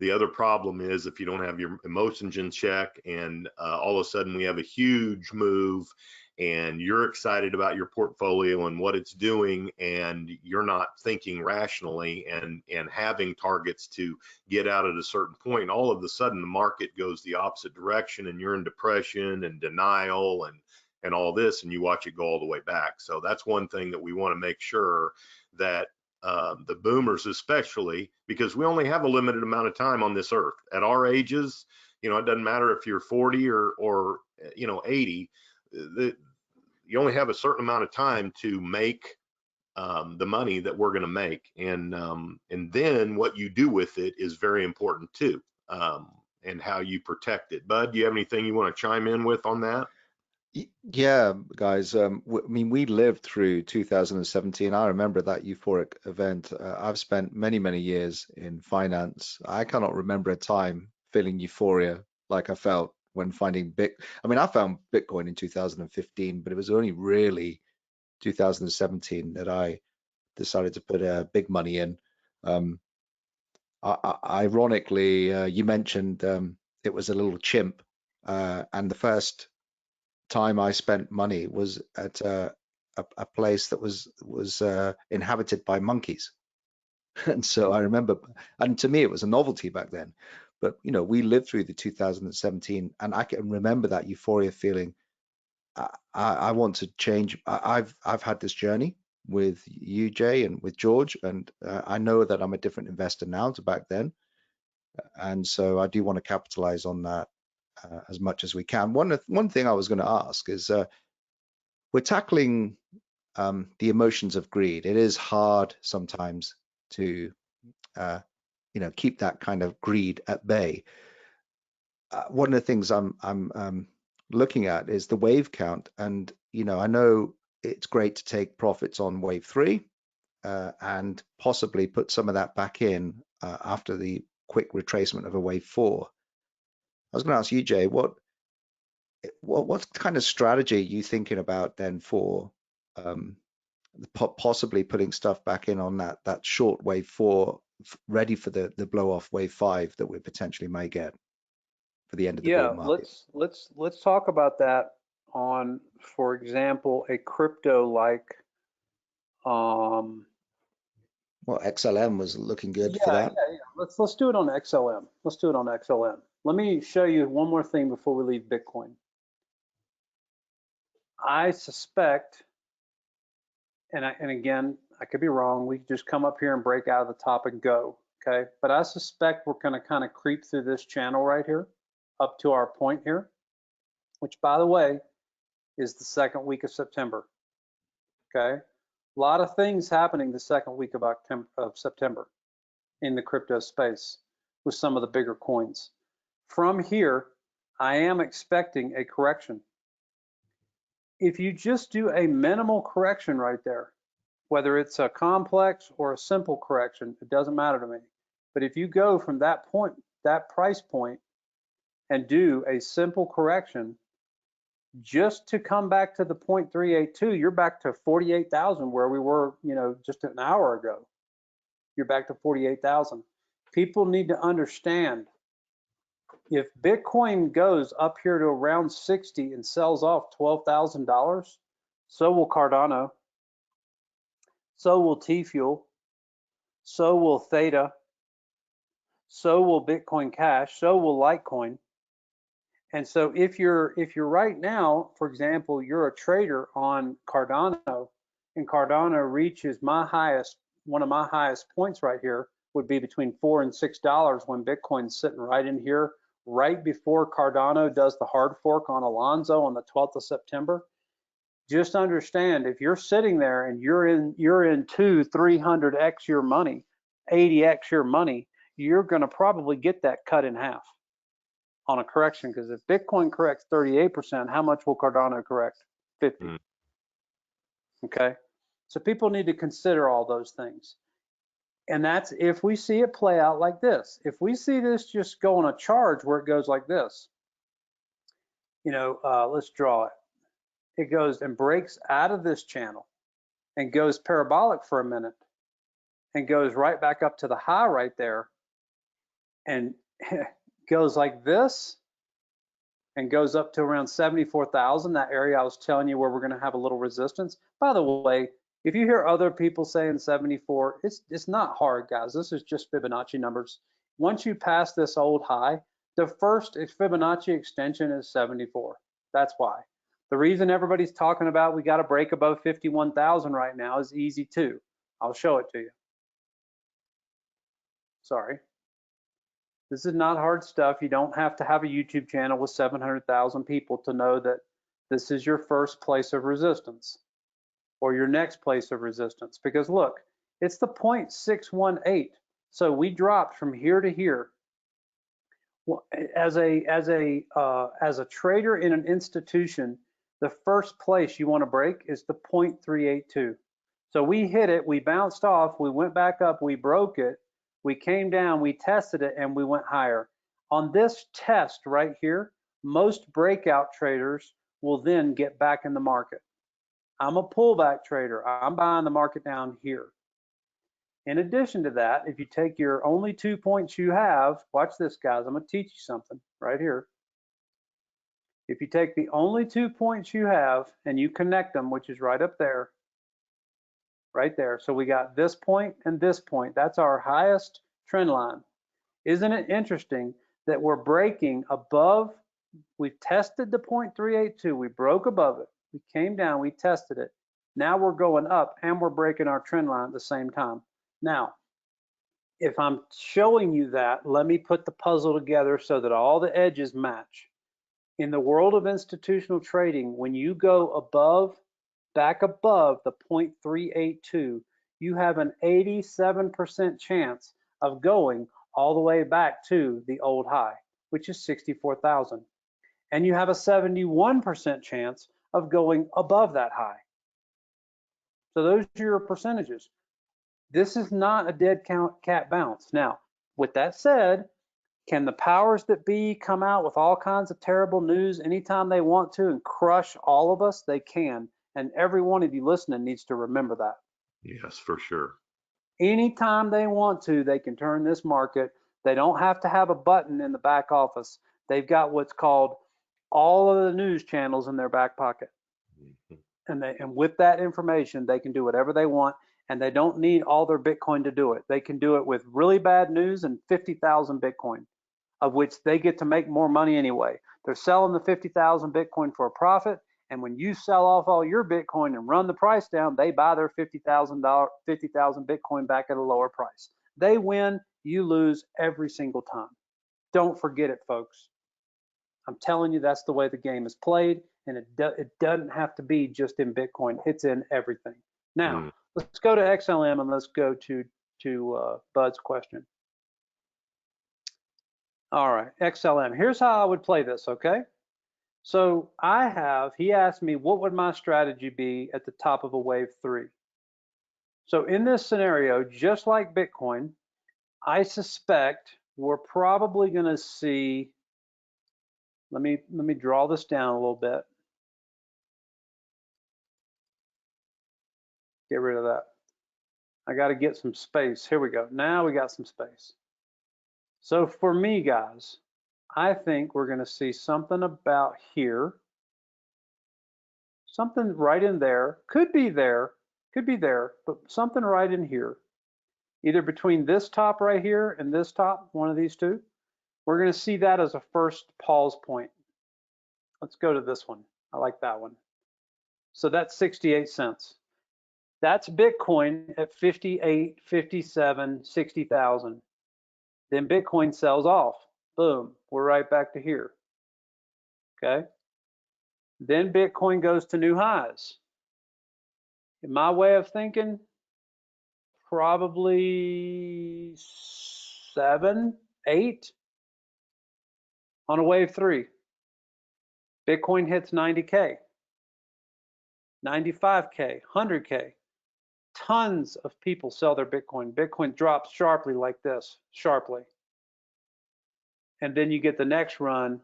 The other problem is if you don't have your emotions in check, and all of a sudden we have a huge move and you're excited about your portfolio and what it's doing, and you're not thinking rationally and having targets to get out at a certain point, all of a sudden the market goes the opposite direction and you're in depression and denial and all this, and you watch it go all the way back. So that's one thing that we want to make sure that the boomers especially, because we only have a limited amount of time on this earth. At our ages, it doesn't matter if you're 40 or 80, you only have a certain amount of time to make the money that we're going to make, and then what you do with it is very important too, and how you protect it. Bud, do you have anything you want to chime in with on that? Yeah, guys. I mean, we lived through 2017. I remember that euphoric event. I've spent many, many years in finance. I cannot remember a time feeling euphoria like I felt when finding I mean, I found Bitcoin in 2015, but it was only really 2017 that I decided to put big money in. Ironically, you mentioned it was a little chimp, and the first time I spent money was at a place that was inhabited by monkeys. And so I remember, and to me it was a novelty back then, but we lived through the 2017, and I can remember that euphoria feeling. I want to change. I've had this journey with you, Jay, and with George, and I know that I'm a different investor now to back then, and so I do want to capitalize on that as much as we can. One thing I was going to ask is, we're tackling the emotions of greed. It is hard sometimes to keep that kind of greed at bay. One of the things I'm looking at is the wave count, and I know it's great to take profits on wave 3 and possibly put some of that back in after the quick retracement of a wave 4. I was going to ask you, Jay, what kind of strategy are you thinking about then for possibly putting stuff back in on that short wave 4, ready for the blow off wave 5 that we potentially may get for the end of the bull Yeah, market? let's talk about that on, for example, a crypto like Well, XLM was looking good for yeah. that. Let's do it on XLM. Let's do it on XLM. Let me show you one more thing before we leave Bitcoin. I suspect, and again, I could be wrong. We could just come up here and break out of the top and go, okay? But I suspect we're going to kind of creep through this channel right here up to our point here, which, by the way, is the second week of September, okay? A lot of things happening the second week of September in the crypto space with some of the bigger coins. From here, I am expecting a correction. If you just do a minimal correction right there, whether it's a complex or a simple correction, it doesn't matter to me. But if you go from that point, that price point, and do a simple correction, just to come back to the 0.382, you're back to 48,000 where we were, just an hour ago. You're back to 48,000. People need to understand, if Bitcoin goes up here to around 60 and sells off $12,000, so will Cardano, so will T-Fuel, so will Theta, so will Bitcoin Cash, so will Litecoin. And so if you're right now, for example, you're a trader on Cardano, and Cardano reaches one of my highest points right here would be between $4 and $6 when Bitcoin's sitting right in here, right before Cardano does the hard fork on Alonzo on the 12th of September. Just understand, if you're sitting there and you're in 200-300x your money, 80x your money, you're going to probably get that cut in half on a correction, because if Bitcoin corrects 38%, how much will Cardano correct? 50. Okay, so people need to consider all those things. And that's if we see it play out like this. If we see this just go on a charge where it goes like this, let's draw it. It goes and breaks out of this channel and goes parabolic for a minute and goes right back up to the high right there and goes like this and goes up to around 74,000, that area I was telling you where we're going to have a little resistance. By the way, if you hear other people saying 74, it's not hard, guys. This is just Fibonacci numbers. Once you pass this old high, the first Fibonacci extension is 74. That's why. The reason everybody's talking about we got to break above 51,000 right now is easy too. I'll show it to you. Sorry. This is not hard stuff. You don't have to have a YouTube channel with 700,000 people to know that this is your first place of resistance or your next place of resistance. Because look, it's the 0.618. So we dropped from here to here. Well, as a trader in an institution, the first place you want to break is the 0.382. So we hit it, we bounced off, we went back up, we broke it, we came down, we tested it, and we went higher. On this test right here, most breakout traders will then get back in the market. I'm a pullback trader. I'm buying the market down here. In addition to that, if you take your only 2 points you have, watch this, guys. I'm going to teach you something right here. If you take the only 2 points you have and you connect them, which is right up there, right there. So we got this point and this point. That's our highest trend line. Isn't it interesting that we're breaking above? We've tested the 0.382. We broke above it. We came down. We tested it. Now we're going up and we're breaking our trend line at the same time. Now, if I'm showing you that, let me put the puzzle together so that all the edges match. In the world of institutional trading, when you go back above the 0.382, you have an 87% chance of going all the way back to the old high, which is 64,000. And you have a 71% chance of going above that high. So those are your percentages. This is not a dead cat bounce. Now, with that said, Can the powers that be come out with all kinds of terrible news anytime they want to and crush all of us? They can. And every one of you listening needs to remember that. Yes, for sure. Anytime they want to, they can turn this market. They don't have to have a button in the back office. They've got what's called all of the news channels in their back pocket. Mhm. And with that information, they can do whatever they want, and they don't need all their Bitcoin to do it. They can do it with really bad news and 50,000 Bitcoin, of which they get to make more money anyway. They're selling the 50,000 Bitcoin for a profit, and when you sell off all your Bitcoin and run the price down, they buy their 50,000 Bitcoin back at a lower price. They win, you lose every single time. Don't forget it, folks. I'm telling you, that's the way the game is played, and it doesn't have to be just in Bitcoin. It's in everything. Now, let's go to XLM and let's go to Bud's question. All right, XLM. Here's how I would play this, okay? So he asked me, what would my strategy be at the top of a wave 3? So in this scenario, just like Bitcoin, I suspect we're probably going to see, let me draw this down a little bit. Get rid of that. I got to get some space. Here we go. Now we got some space. So for me, guys, I think we're going to see something about here. Something right in there. Could be there, but something right in here. Either between this top right here and this top, one of these two. We're going to see that as a first pause point. Let's go to this one. I like that one. So that's 68 cents. That's Bitcoin at 58, 57, 60,000. Then Bitcoin sells off. Boom, we're right back to here. Okay. Then Bitcoin goes to new highs. In my way of thinking, probably 7, 8 on a wave 3. Bitcoin hits 90K, 95K, 100K. Tons of people sell their Bitcoin. Bitcoin drops sharply like this, sharply. And then you get the next run.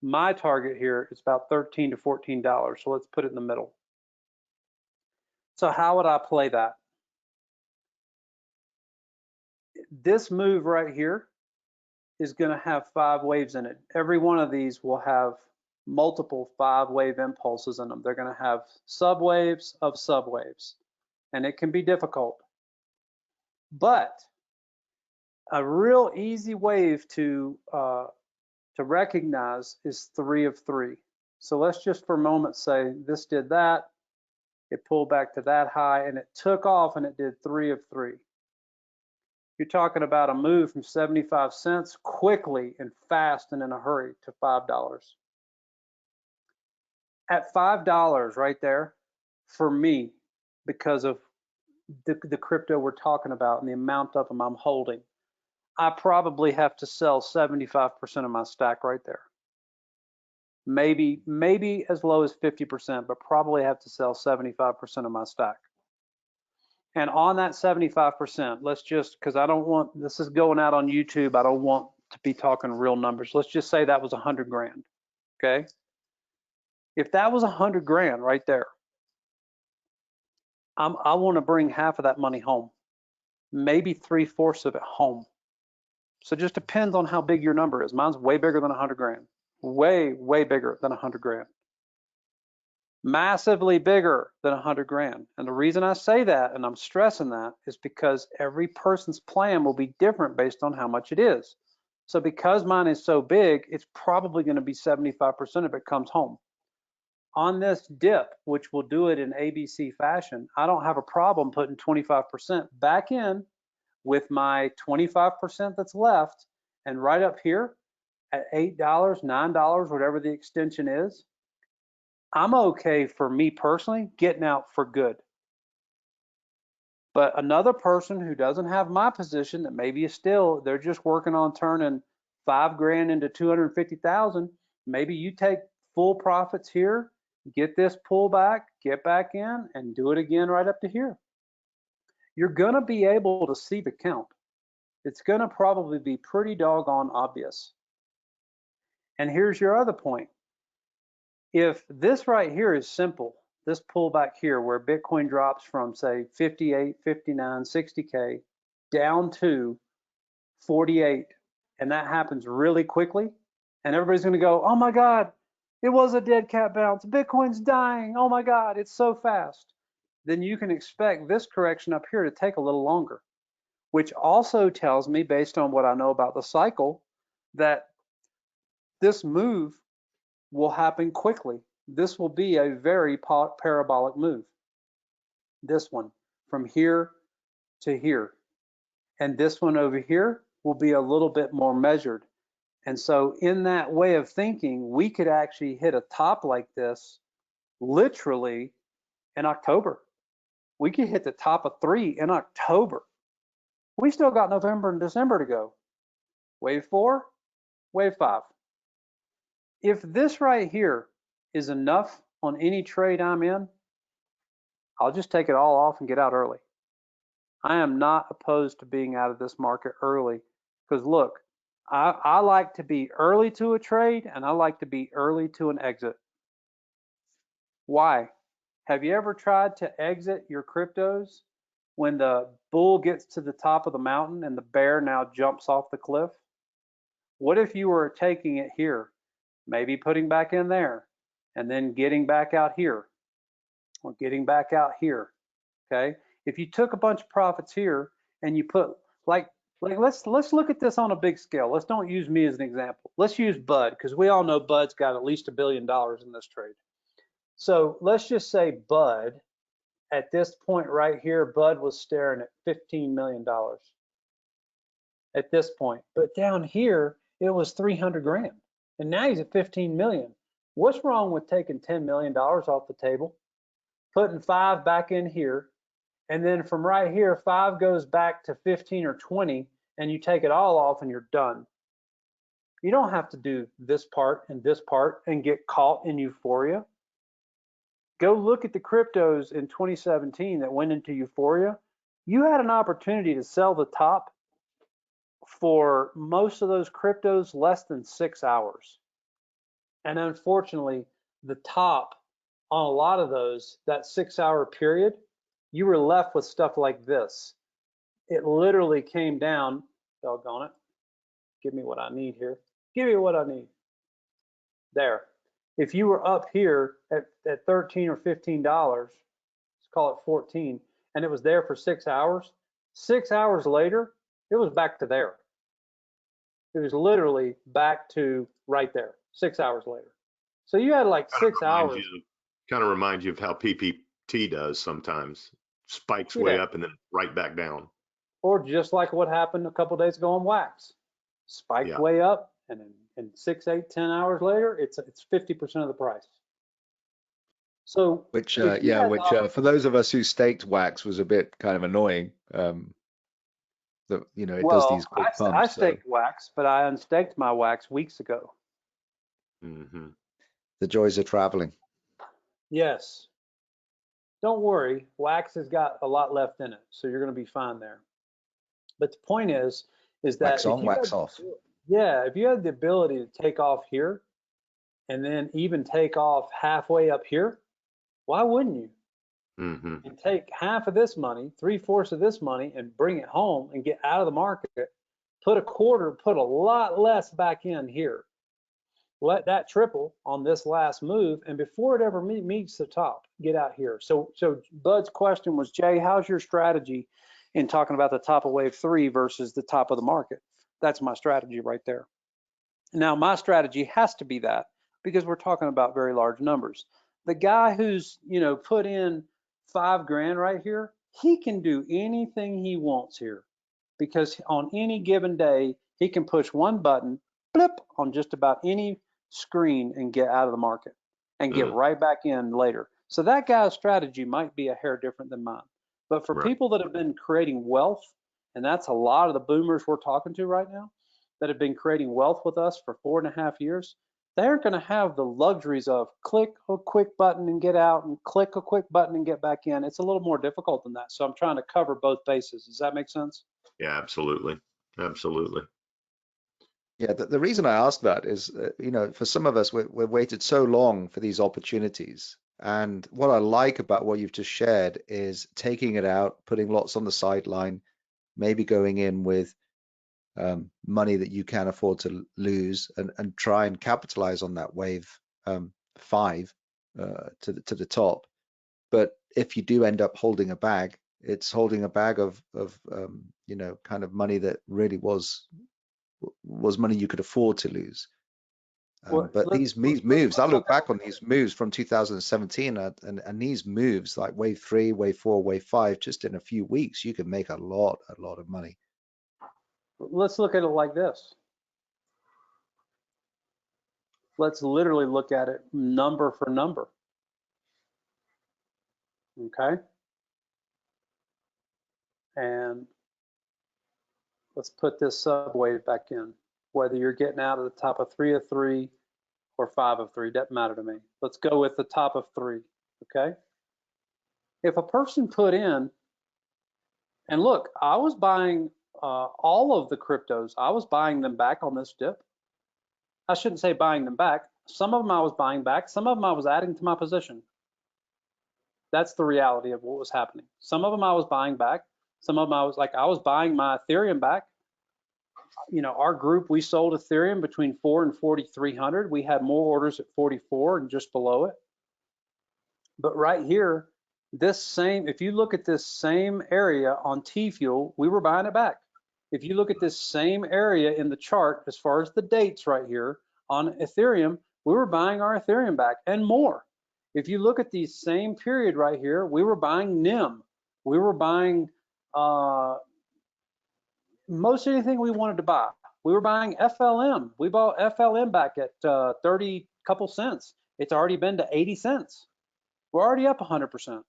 My target here is about $13 to $14. So let's put it in the middle. So how would I play that? This move right here is going to have 5 waves in it. Every one of these will have multiple 5-wave impulses in them. They're going to have subwaves of subwaves, and it can be difficult. But a real easy wave to recognize is 3 of 3. So let's just for a moment say this did that, it pulled back to that high, and it took off and it did 3 of 3. You're talking about a move from 75 cents quickly and fast and in a hurry to $5. At $5 right there, for me, because of the crypto we're talking about and the amount of them I'm holding, I probably have to sell 75% of my stack right there. Maybe as low as 50%, but probably have to sell 75% of my stack. And on that 75%, let's just, because I don't want, this is going out on YouTube, I don't want to be talking real numbers. Let's just say that was 100 grand, okay? If that was 100 grand right there, I want to bring half of that money home, maybe 3/4 of it home. So it just depends on how big your number is. Mine's way bigger than 100 grand, way bigger than 100 grand. Massively bigger than 100 grand. And the reason I say that, and I'm stressing that, is because every person's plan will be different based on how much it is. So because mine is so big, it's probably going to be 75% of it comes home. On this dip, which will do it in ABC fashion, I don't have a problem putting 25% back in with my 25% that's left, and right up here at $8, $9, whatever the extension is, I'm okay for me personally getting out for good. But another person who doesn't have my position, that maybe is still, they're just working on turning 5 grand into 250,000, maybe you take full profits here, get this pullback, get back in, and do it again right up to here. You're gonna be able to see the count. it's going to probably be pretty doggone obvious. And here's your other point. If this right here is simple, this pullback here where Bitcoin drops from say 58, 59, 60K down to 48, and that happens really quickly, and everybody's going to go, oh my God, it was a dead cat bounce. Bitcoin's dying. Oh my God, it's so fast. Then you can expect this correction up here to take a little longer, which also tells me, based on what I know about the cycle, that this move will happen quickly. This will be a very parabolic move. This one from here to here. And this one over here will be a little bit more measured. And so in that way of thinking, we could actually hit a top like this literally in October. We could hit the top of 3 in October. We still got November and December to go. Wave 4, wave 5. If this right here is enough on any trade I'm in, I'll just take it all off and get out early. I am not opposed to being out of this market early, because look, I like to be early to a trade and I like to be early to an exit. Why? Have you ever tried to exit your cryptos when the bull gets to the top of the mountain and the bear now jumps off the cliff? What if you were taking it here, maybe putting back in there, and then getting back out here, or getting back out here, okay? If you took a bunch of profits here and you put, like let's look at this on a big scale. Let's don't use me as an example. Let's use Bud, because we all know Bud's got at least $1 billion in this trade. So let's just say Bud, at this point right here, Bud was staring at $15 million at this point. But down here, it was 300 grand. And now he's at 15 million. What's wrong with taking $10 million off the table, putting 5 back in here, and then from right here, 5 goes back to 15 or 20, and you take it all off and you're done. You don't have to do this part and get caught in euphoria. Go look at the cryptos in 2017 that went into euphoria. You had an opportunity to sell the top for most of those cryptos less than 6 hours. And unfortunately, the top on a lot of those, that 6-hour period, you were left with stuff like this. It literally came down, doggone it. Give me what I need here. Give me what I need. There. If you were up here at $13 or $15, let's call it 14, and it was there for 6 hours, 6 hours later, it was back to there. It was literally back to right there, 6 hours later. So you had like 6 hours. Kind of reminds you of how PPT does sometimes. Spikes way up and then right back down. Or just like what happened a couple days ago on Wax. Spiked way up, and in 6, 8, 10 hours later, it's 50% of the price. So which for those of us who staked Wax was a bit kind of annoying. That it does these quick bumps. I staked Wax, but I unstaked my Wax weeks ago. Mm-hmm. The joys of traveling. Yes. Don't worry, Wax has got a lot left in it, so you're going to be fine there. But the point is that wax on, wax off. Yeah, if you had the ability to take off here and then even take off halfway up here, why wouldn't you? Mm-hmm. And take half of this money, 3/4 of this money, and bring it home and get out of the market, put a quarter, put a lot less back in here. Let that triple on this last move, and before it ever meets the top, get out here. So Bud's question was, Jay, how's your strategy in talking about the top of wave 3 versus the top of the market? That's my strategy right there. Now, my strategy has to be that because we're talking about very large numbers. The guy who's, put in 5 grand right here, he can do anything he wants here because on any given day, he can push one button, blip, on just about any screen and get out of the market and get right back in later. So that guy's strategy might be a hair different than mine. But for people that have been creating wealth, and that's a lot of the boomers we're talking to right now that have been creating wealth with us for 4.5 years, they aren't going to have the luxuries of click a quick button and get out and click a quick button and get back in. It's a little more difficult than that. So I'm trying to cover both bases. Does that make sense? Yeah, absolutely. Absolutely. Yeah, the reason I ask that is, for some of us, we've waited so long for these opportunities. And what I like about what you've just shared is taking it out, putting lots on the sideline, maybe going in with money that you can afford to lose, and try and capitalize on that wave 5 to the top. But if you do end up holding a bag, it's holding a bag of kind of money that really was money you could afford to lose. Well, But let's these moves, I look look at back on these moves from 2017, and these moves like wave 3, wave 4, wave 5, just in a few weeks, you can make a lot of money. let's look at it like this. Let's literally look at it number for number. Okay. And let's put this subwave back in. Whether you're getting out of the top of 3 of 3 or 5 of 3, doesn't matter to me. Let's go with the top of 3. Okay. If a person put in, and look, I was buying all of the cryptos. I was buying them back on this dip. I shouldn't say buying them back. Some of them I was buying back. Some of them I was adding to my position. That's the reality of what was happening. Some of them I was buying back. Some of them I was buying my Ethereum back. Our group, we sold Ethereum between 4 and 4,300. We had more orders at 44 and just below it. But right here, if you look at this same area on T-Fuel, we were buying it back. If you look at this same area in the chart, as far as the dates right here on Ethereum, we were buying our Ethereum back and more. If you look at the same period right here, we were buying NIM. We were buying most anything we wanted to buy. We were buying FLM. We bought FLM back at 30 couple cents. It's already been to 80 cents. We're already up 100%.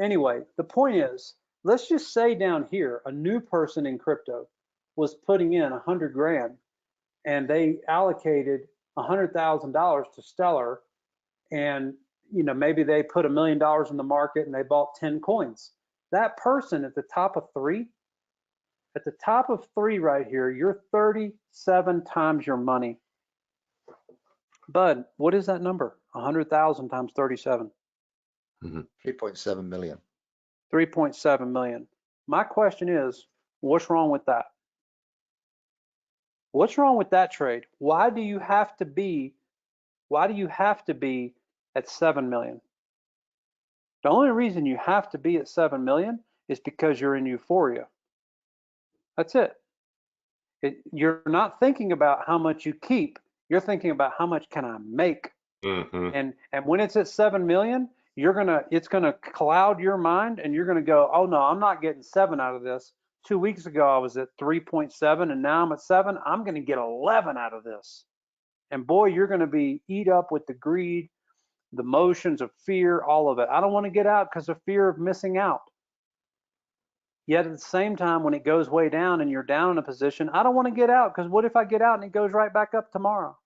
Anyway, the point is, let's just say down here, a new person in crypto was putting in 100 grand and they allocated $100,000 to Stellar, and maybe they put $1 million in the market and they bought 10 coins. That person at the top of 3, right here, you're 37 times your money. Bud, what is that number? 100,000 times 37. 3.7 million. 3.7 million. My question is, what's wrong with that? What's wrong with that trade? Why do you have to be at 7 million? The only reason you have to be at 7 million is because you're in euphoria. That's it. You're not thinking about how much you keep. You're thinking about how much can I make. And when it's at 7 million, it's gonna cloud your mind, and you're gonna go, oh no, I'm not getting 7 out of this. 2 weeks ago I was at 3.7, and now I'm at 7. I'm gonna get 11 out of this. And boy, you're gonna be eat up with the greed, the motions of fear, all of it. I don't want to get out because of fear of missing out. Yet at the same time, when it goes way down and you're down in a position, I don't want to get out because what if I get out and it goes right back up tomorrow?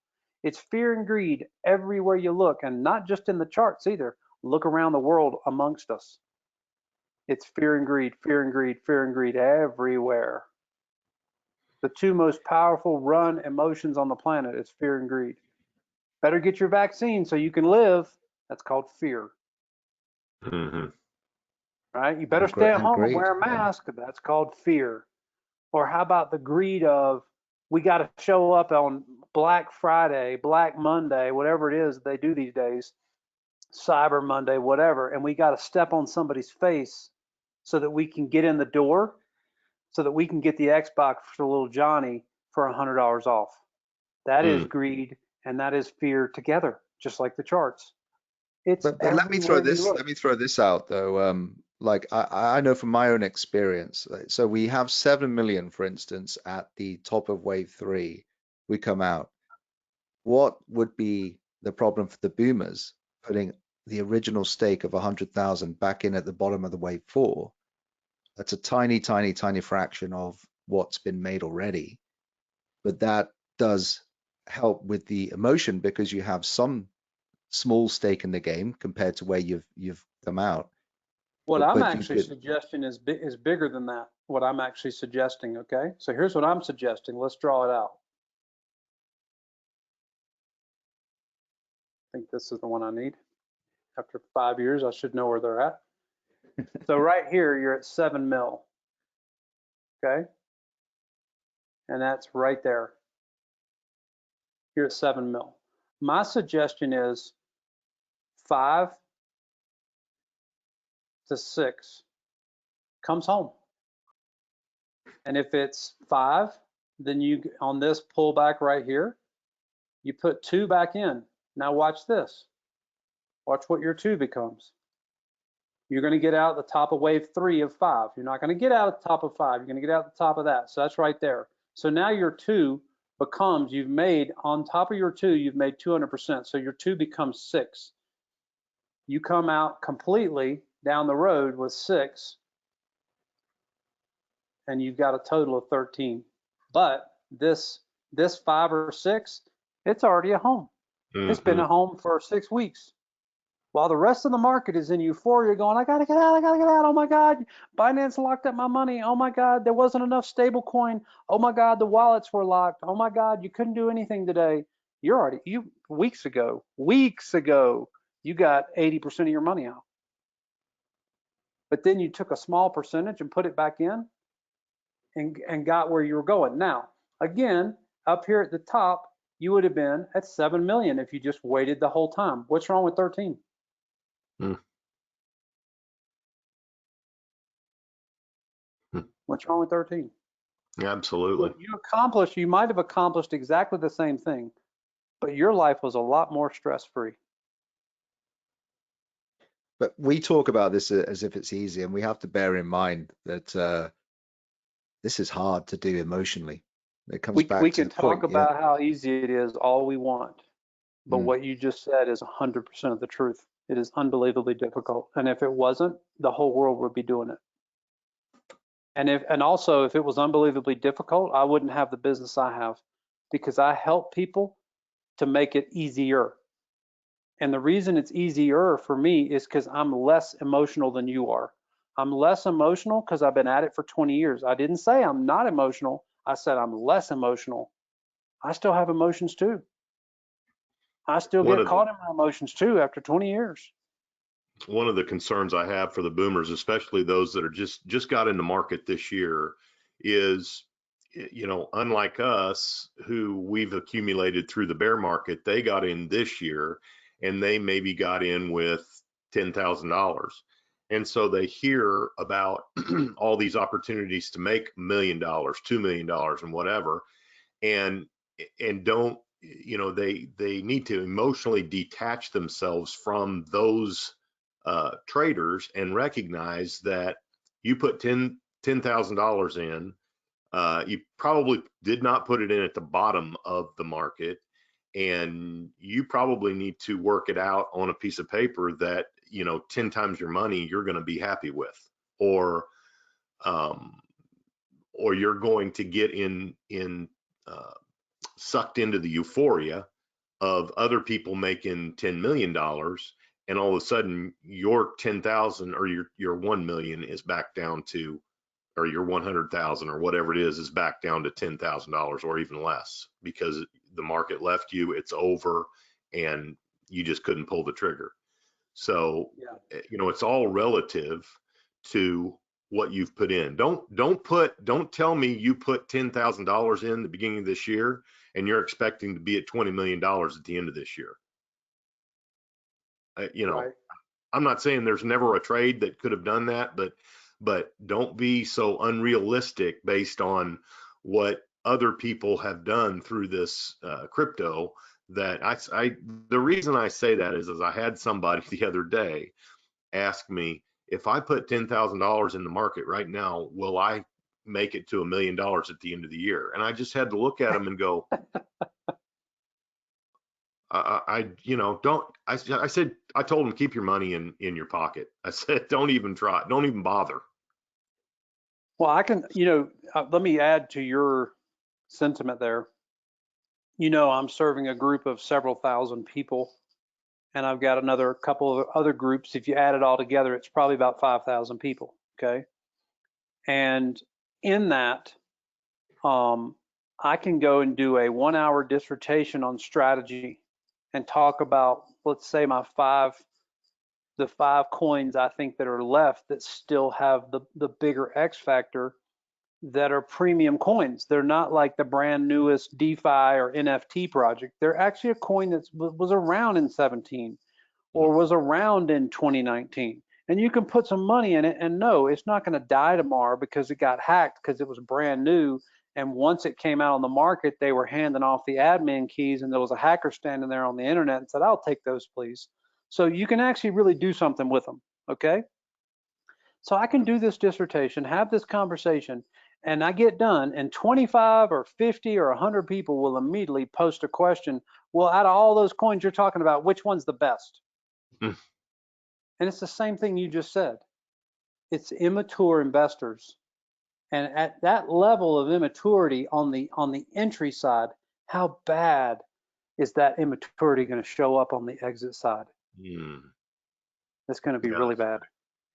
It's fear and greed everywhere you look, and not just in the charts either. Look around the world amongst us. It's fear and greed, fear and greed, fear and greed everywhere. The 2 most powerful run emotions on the planet is fear and greed. Better get your vaccine so you can live. That's called fear. Right? You better stay at home and wear a mask. That's called fear. Or how about the greed of, we got to show up on Black Friday, Black Monday, whatever it is they do these days, Cyber Monday, whatever, and we got to step on somebody's face so that we can get in the door, so that we can get the Xbox for little Johnny for $100 off. That is greed, and that is fear together, just like the charts. But let me throw this out though. Like I know from my own experience. So we have 7 million, for instance, at the top of wave 3. We come out. What would be the problem for the boomers putting the original stake of 100,000 back in at the bottom of the wave 4? That's a tiny fraction of what's been made already. But that does help with the emotion because you have some small stake in the game compared to where you've come out. What I'm but you actually could, suggesting is bigger than that. What I'm actually suggesting, okay? So here's what I'm suggesting. Let's draw it out. I think this is the one I need. After 5 years, I should know where they're at. So right here, you're at 7 mil, okay? And that's right there. You're at 7 mil. My suggestion is 5 to 6 comes home. And if it's 5, then you, on this pullback right here, you put 2 back in. Now watch this. Watch what your 2 becomes. You're going to get out at the top of wave 3 of 5. You're not going to get out at the top of 5. You're going to get out at the top of that. So that's right there. So now your 2 becomes, you've made, on top of your 2, you've made 200%. So your 2 becomes 6. You come out completely down the road with 6, and you've got a total of 13. But this 5 or 6, it's already at home. It's been at home for 6 weeks. While the rest of the market is in euphoria going, I gotta get out, I gotta get out. Oh my God, Binance locked up my money. Oh my God, there wasn't enough stable coin. Oh my God, the wallets were locked. Oh my God, you couldn't do anything today. Weeks ago, you got 80% of your money out. But then you took a small percentage and put it back in and got where you were going. Now, again, up here at the top, you would have been at 7 million if you just waited the whole time. What's wrong with 13? What's wrong with 13? Absolutely. What you might have accomplished exactly the same thing, but your life was a lot more stress-free. but we talk about this as if it's easy, and we have to bear in mind that this is hard to do emotionally. It comes back We to can the point, talk about how easy it is all we want, but what you just said is 100% of the truth. It is unbelievably difficult, and if it wasn't, the whole world would be doing it. And also, if it was unbelievably difficult, I wouldn't have the business I have, because I help people to make it easier. And the reason it's easier for me is because I'm less emotional than you are. I'm less emotional because I've been at it for 20 years. I didn't say I'm not emotional. I said I'm less emotional. I still have emotions too. I still get caught in my emotions too after 20 years. One of the concerns I have for the boomers, especially those that are just got in the market this year, is, you know, unlike us, who we've accumulated through the bear market, they got in this year and they maybe got in with $10,000. And so they hear about all these opportunities to make $1 million, $2 million, and whatever, and don't, you know, they need to emotionally detach themselves from those traders and recognize that you put $10,000 in. You probably did not put it in at the bottom of the market, and you probably need to work it out on a piece of paper that, you know, 10 times your money you're going to be happy with, or you're going to get sucked into the euphoria of other people making $10 million, and all of a sudden your 10,000 or your 1 million is back down to, or your 100,000 or whatever it is back down to $10,000 or even less, because the market left you, it's over, and you just couldn't pull the trigger. So, you know, it's all relative to what you've put in. Don't tell me you put $10,000 in the beginning of this year and you're expecting to be at $20 million at the end of this year. You know, right. I'm not saying there's never a trade that could have done that, but don't be so unrealistic based on what other people have done through this crypto. That the reason I say that is I had somebody the other day ask me, if I put $10,000 in the market right now, will I make it to $1 million at the end of the year? And I just had to look at him and go, you know, I said, I told him, keep your money in your pocket. I said, don't even try, don't even bother. Well, I can, you know, let me add to your sentiment there. You know, I'm serving a group of several thousand people, and I've got another couple of other groups. If you add it all together, it's probably about 5,000 people. Okay. And in that, I can go and do a 1-hour dissertation on strategy and talk about, let's say, the 5 coins I think that are left that still have the bigger X factor, that are premium coins. They're not like the brand newest DeFi or NFT project. They're actually a coin that was around in 17 or was around in 2019. And you can put some money in it, and no, it's not going to die tomorrow because it got hacked, because it was brand new. And once it came out on the market, they were handing off the admin keys, and there was a hacker standing there on the internet and said, "I'll take those, please." So you can actually really do something with them. Okay. So I can do this dissertation, have this conversation, and I get done, and 25 or 50 or 100 people will immediately post a question. Well, out of all those coins you're talking about, which one's the best? Mm. And it's the same thing you just said. It's immature investors. And at that level of immaturity on the entry side, how bad is that immaturity going to show up on the exit side? It's going to be really bad.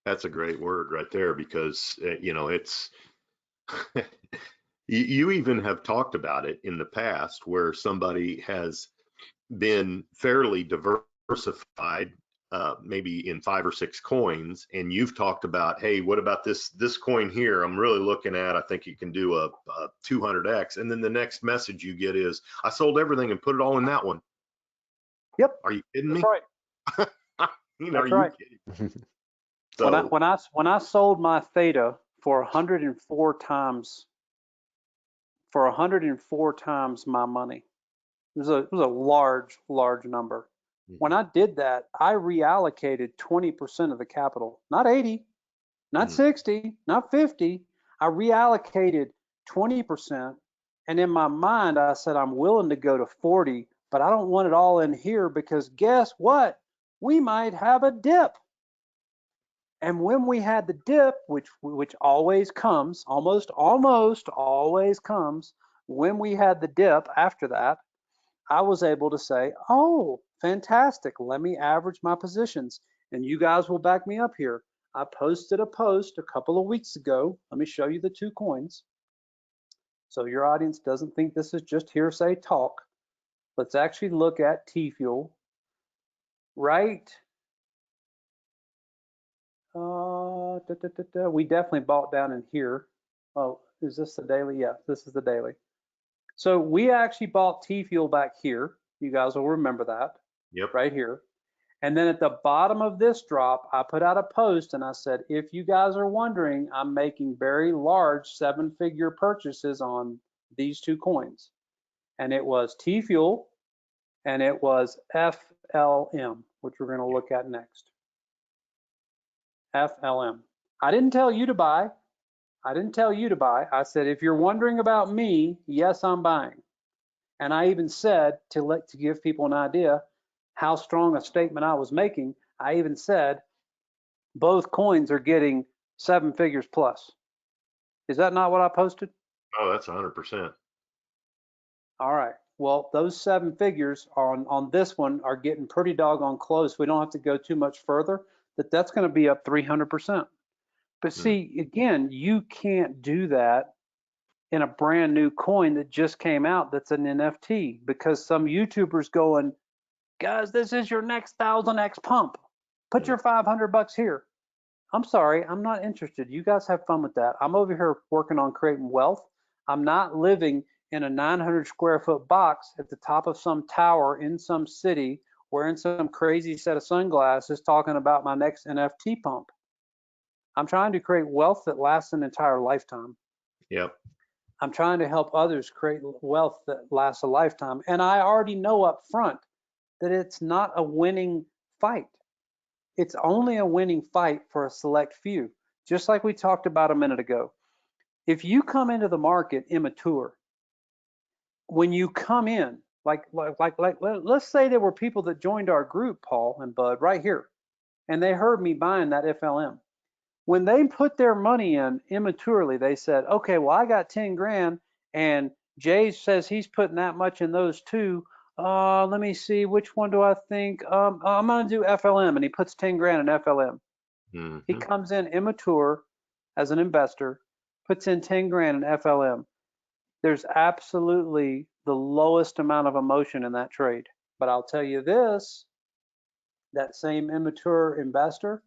That's a great word right there, because it's you even have talked about it in the past where somebody has been fairly diversified, maybe in 5 or 6 coins, and you've talked about, hey, what about this coin here? I'm really looking at, I think you can do a 200x, and then the next message you get is, I sold everything and put it all in that one. Yep. Are you kidding me? That's right. That's right. Mm-hmm. So, when I sold my Theta for 104 times my money, it was a large number. When I did that, I reallocated 20% of the capital, not 80, not 60, not 50. I reallocated 20. And in my mind, I said, I'm willing to go to 40, but I don't want it all in here, because guess what? We might have a dip. And when we had the dip, which always comes, almost always comes, when we had the dip after that, I was able to say, oh, fantastic, let me average my positions. And you guys will back me up here. I posted a post a couple of weeks ago. Let me show you the 2 coins, so your audience doesn't think this is just hearsay talk. Let's actually look at T-Fuel. Right. We definitely bought down in here. Oh, is this the daily? Yeah, this is the daily. So we actually bought T-Fuel back here. You guys will remember that. yep. Right here. And then at the bottom of this drop, I put out a post and I said, if you guys are wondering, I'm making very large 7-figure purchases on these 2 coins. And it was T-Fuel and it was FLM, which we're going to look at next. FLM. I didn't tell you to buy. I said, if you're wondering about me, yes, I'm buying. And I even said, to give people an idea how strong a statement I was making, I even said, both coins are getting 7 figures plus. Is that not what I posted? Oh, that's 100%. All right. Well, those 7 figures on this one are getting pretty doggone close. We don't have to go too much further. That's going to be up 300%. But see, again, you can't do that in a brand new coin that just came out that's an NFT, because some YouTubers going, guys, this is your next 1000x pump. Put your $500 here. I'm sorry, I'm not interested. You guys have fun with that. I'm over here working on creating wealth. I'm not living in a 900 square foot box at the top of some tower in some city wearing some crazy set of sunglasses talking about my next NFT pump. I'm trying to create wealth that lasts an entire lifetime. Yep. I'm trying to help others create wealth that lasts a lifetime. And I already know up front that it's not a winning fight. It's only a winning fight for a select few, just like we talked about a minute ago. If you come into the market immature, when you come in, let's say there were people that joined our group, Paul and Bud, right here, and they heard me buying that FLM. When they put their money in immaturely, they said, okay, well, I got 10 grand and Jay says he's putting that much in those 2. Let me see, which one do I think? I'm gonna do FLM, and he puts 10 grand in FLM. He Mm-hmm. comes in immature as an investor, puts in 10 grand in FLM. There's absolutely the lowest amount of emotion in that trade. But I'll tell you this, that same immature investor,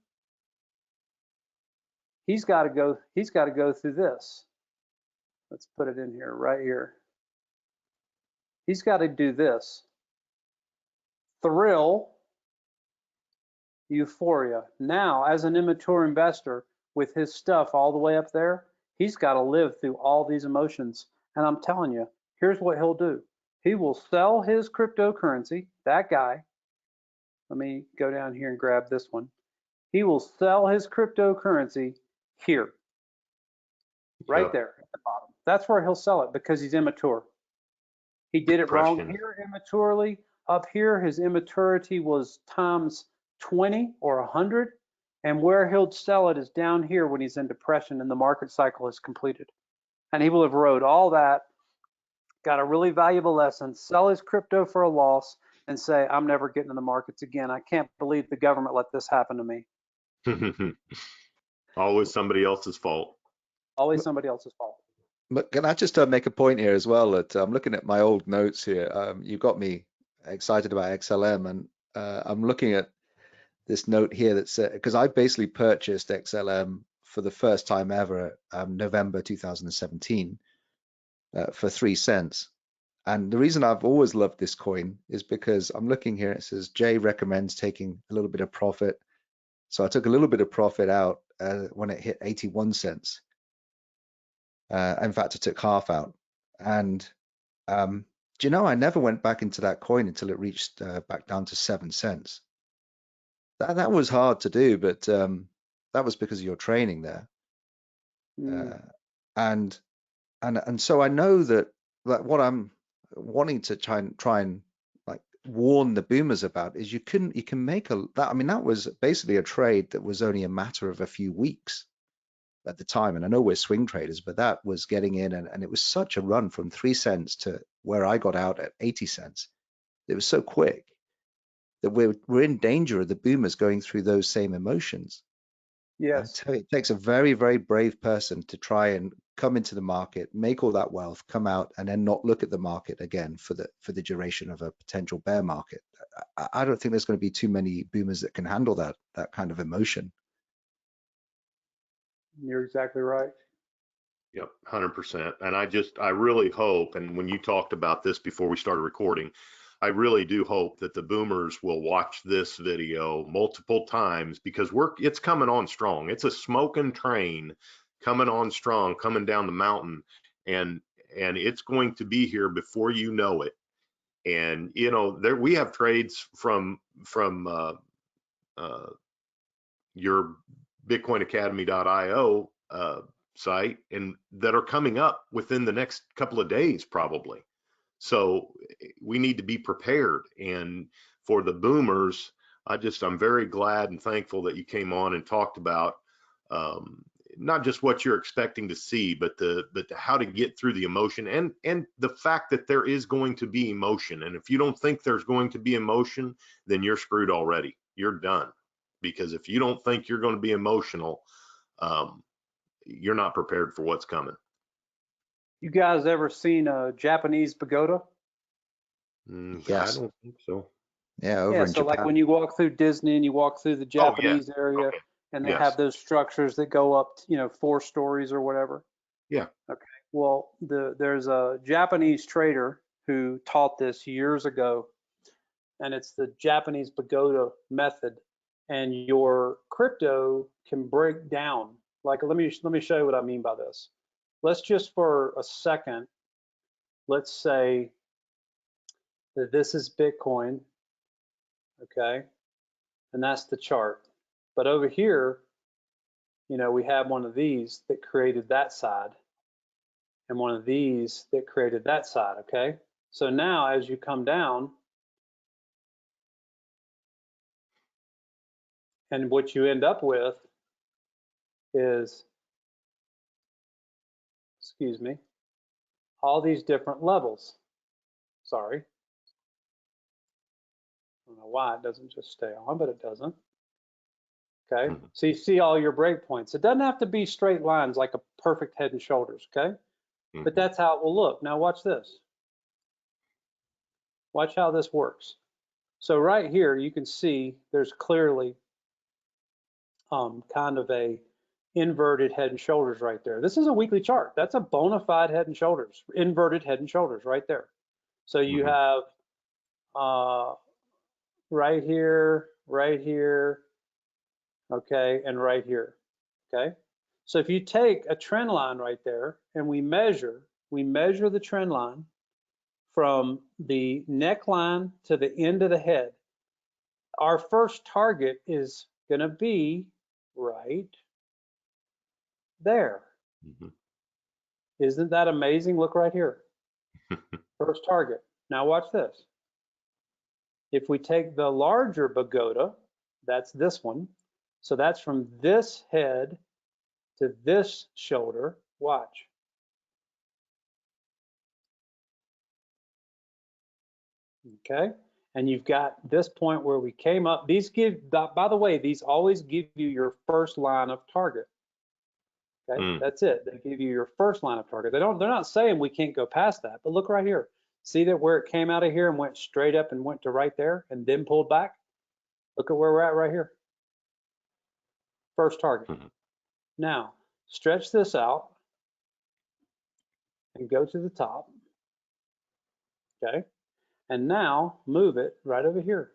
he's got to go through this. Let's put it in here, right here. He's got to do this. Thrill, euphoria. Now, as an immature investor with his stuff all the way up there, he's got to live through all these emotions. And I'm telling you, here's what he'll do. He will sell his cryptocurrency, that guy. Let me go down here and grab this one. He will sell his cryptocurrency here, right Yep. there at the bottom. That's where he'll sell it because he's immature. He did it wrong Depression. here immaturely. Up here, his immaturity was times 20 or 100. And where he'll sell it is down here when he's in depression and the market cycle is completed. And he will have rode all that, got a really valuable lesson, sell his crypto for a loss, and say, I'm never getting in the markets again. I can't believe the government let this happen to me. Always somebody else's fault. Always somebody else's fault. But can I just make a point here as well that I'm looking at my old notes here. You got me excited about XLM, and I'm looking at this note here that said, because I basically purchased XLM for the first time ever, November 2017, for 3 cents. And the reason I've always loved this coin is because I'm looking here, it says Jay recommends taking a little bit of profit. So I took a little bit of profit out when it hit 81 cents. In fact, I took half out. And do you know, I never went back into that coin until it reached back down to 7 cents. That was hard to do, but that was because of your training there. And so I know that what I'm wanting to try and like warn the boomers about is you can make that. I mean, that was basically a trade that was only a matter of a few weeks at the time. And I know we're swing traders, but that was getting in, and it was such a run from 3 cents to where I got out at 80 cents. It was so quick that we're in danger of the boomers going through those same emotions. I Yes. tell you, it takes a very, very brave person to try and come into the market, make all that wealth, come out, and then not look at the market again for the duration of a potential bear market. I don't think there's going to be too many boomers that can handle that kind of emotion. You're exactly right. Yep, 100%. And I really hope, and when you talked about this before we started recording, I really do hope that the boomers will watch this video multiple times because it's coming on strong. It's a smoking train coming on strong, coming down the mountain, and it's going to be here before you know it. And you know, we have trades from your bitcoinacademy.io site and that are coming up within the next couple of days probably. So we need to be prepared. And for the boomers, I'm very glad and thankful that you came on and talked about not just what you're expecting to see, but the how to get through the emotion and the fact that there is going to be emotion. And if you don't think there's going to be emotion, then you're screwed already. You're done. Because if you don't think you're going to be emotional, you're not prepared for what's coming. You guys ever seen a Japanese pagoda? I Yes. don't think so. Yeah, over Yeah, in so like Japan. when you walk through Disney and you walk through the Oh, yeah. Japanese area, Okay. and they Yes. have those structures that go up, 4 stories or whatever. Yeah. Okay. Well, there's a Japanese trader who taught this years ago, and it's the Japanese pagoda method. And your crypto can break down. Like, let me show you what I mean by this. Let's just for a second, let's say that this is Bitcoin, okay, and that's the chart. But over here, we have one of these that created that side, and one of these that created that side, okay? So now as you come down, and what you end up with is, excuse me, all these different levels. Sorry. don't know why it doesn't just stay on, but it doesn't. Okay, Mhm. so you see all your break points. It doesn't have to be straight lines like a perfect head and shoulders, okay? But that's how it will look. Now watch this. Watch how this works. So right here, you can see there's clearly kind of a inverted head and shoulders right there. This is a weekly chart. That's a bona fide head and shoulders, inverted head and shoulders right there. So you have right here, okay, and right here, okay? So if you take a trend line right there and we measure the trend line from the neckline to the end of the head, our first target is going to be right there. Isn't that amazing? Look right here. First target. Now watch this. If we take the larger pagoda, that's this one. So that's from this head to this shoulder. Watch. Okay. And you've got this point where we came up. These give, by the way, these always give you your first line of target. Okay, that's it. They give you your first line of target. They're not saying we can't go past that, but look right here. See that where it came out of here and went straight up and went to right there and then pulled back? Look at where we're at right here. First target. Now, stretch this out and go to the top. Okay, and now move it right over here.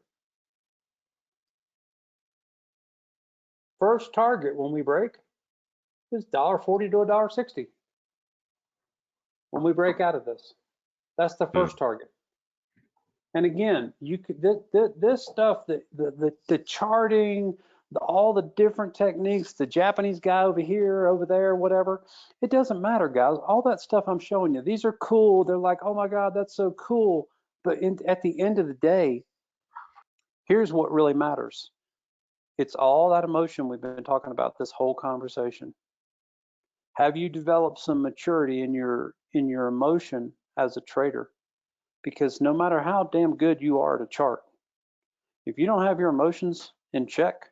First target when we break is $1.40 to $1.60. When we break out of this, that's the first target. And again, you could this stuff, the charting, all the different techniques, the Japanese guy over here, over there, whatever, it doesn't matter, guys. All that stuff I'm showing you, these are cool. They're like, oh my God, that's so cool. But at the end of the day, here's what really matters. It's all that emotion we've been talking about this whole conversation. Have you developed some maturity in your emotion as a trader? Because no matter how damn good you are at a chart, if you don't have your emotions in check,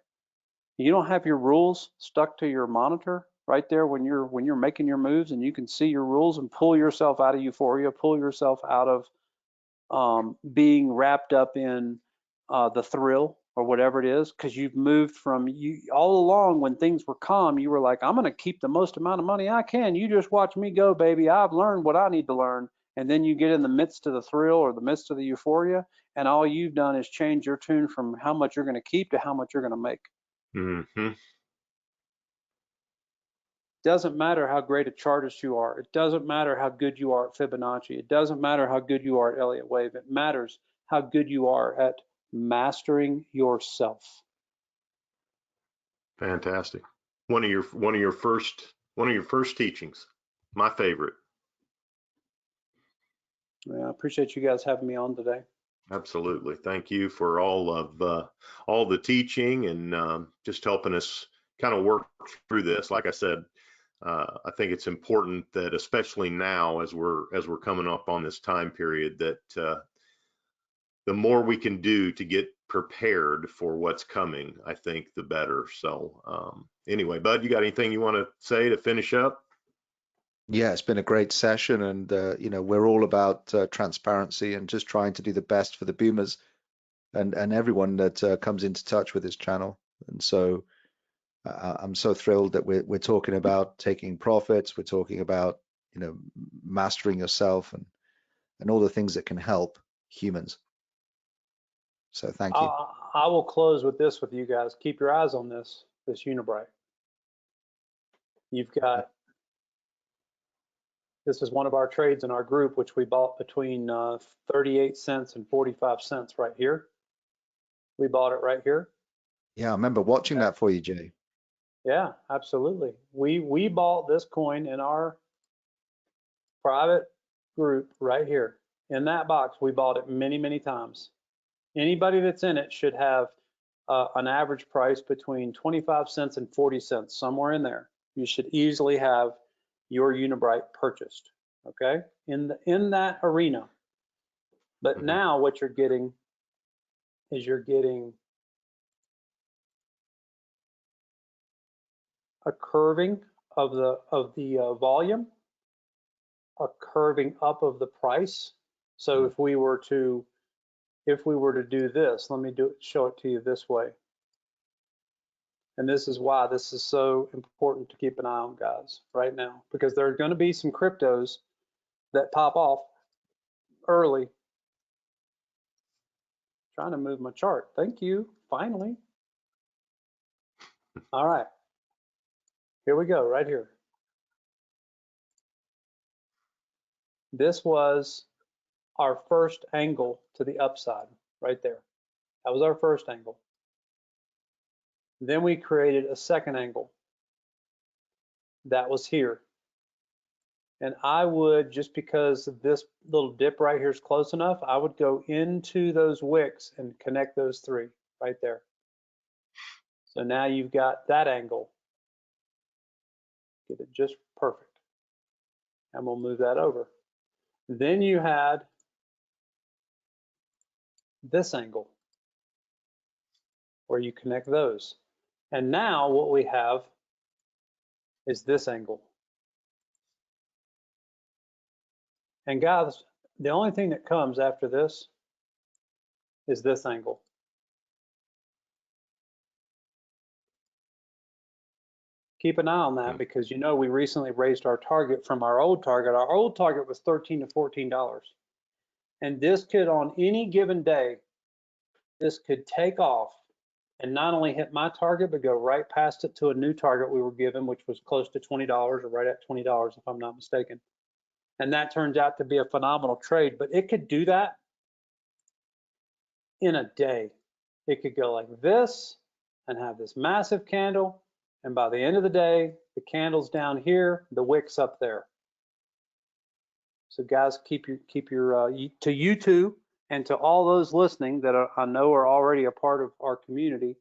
you don't have your rules stuck to your monitor right there when you're making your moves, and you can see your rules and pull yourself out of euphoria, pull yourself out of being wrapped up in the thrill or whatever it is, because you've moved from all along when things were calm, you were like, I'm going to keep the most amount of money I can. You just watch me go, baby. I've learned what I need to learn. And then you get in the midst of the thrill or the midst of the euphoria, and all you've done is change your tune from how much you're going to keep to how much you're going to make. Doesn't matter how great a chartist you are. It doesn't matter how good you are at Fibonacci. It doesn't matter how good you are at Elliott Wave. It matters how good you are at mastering yourself. Fantastic. One of your first teachings. My favorite. Yeah, I appreciate you guys having me on today. Absolutely. Thank you for all the teaching and just helping us kind of work through this. Like I said, I think it's important that, especially now as we're coming up on this time period, that the more we can do to get prepared for what's coming, I think the better. So anyway, Bud, you got anything you want to say to finish up? Yeah, it's been a great session, and we're all about transparency and just trying to do the best for the boomers and everyone that comes into touch with this channel. And so I'm so thrilled that we're talking about taking profits. We're talking about mastering yourself and all the things that can help humans. So thank you. I will close with this with you guys. Keep your eyes on this Unibrite. You've got, this is one of our trades in our group, which we bought between 38 cents and 45 cents right here. We bought it right here. Yeah, I remember watching that for you, Jay. Yeah, absolutely. We bought this coin in our private group right here. In that box, we bought it many, many times. Anybody that's in it should have an average price between 25 cents and 40 cents, somewhere in there. You should easily have your Unibrite purchased, okay, in that arena. But now what you're getting is you're getting a curving of the volume, a curving up of the price. So if we were to do this, let me show it to you this way. And this is why this is so important to keep an eye on, guys, right now, because there are going to be some cryptos that pop off early. Trying to move my chart. Thank you. Finally. All right. Here we go, right here. This was our first angle to the upside, right there. That was our first angle. Then we created a second angle. That was here. And I would, just because this little dip right here is close enough, I would go into those wicks and connect those three right there. So now you've got that angle. Get it just perfect. And we'll move that over. Then you had this angle where you connect those. And now what we have is this angle. And guys, the only thing that comes after this is this angle. Keep an eye on that, because you know we recently raised our target from our old target. Our old target was $13 to $14. And this could, on any given day, this could take off and not only hit my target, but go right past it to a new target we were given, which was close to $20 or right at $20, if I'm not mistaken. And that turns out to be a phenomenal trade, but it could do that in a day. It could go like this and have this massive candle. And by the end of the day, the candle's down here, the wick's up there. So guys, keep your to you two and to all those listening that I know are already a part of our community,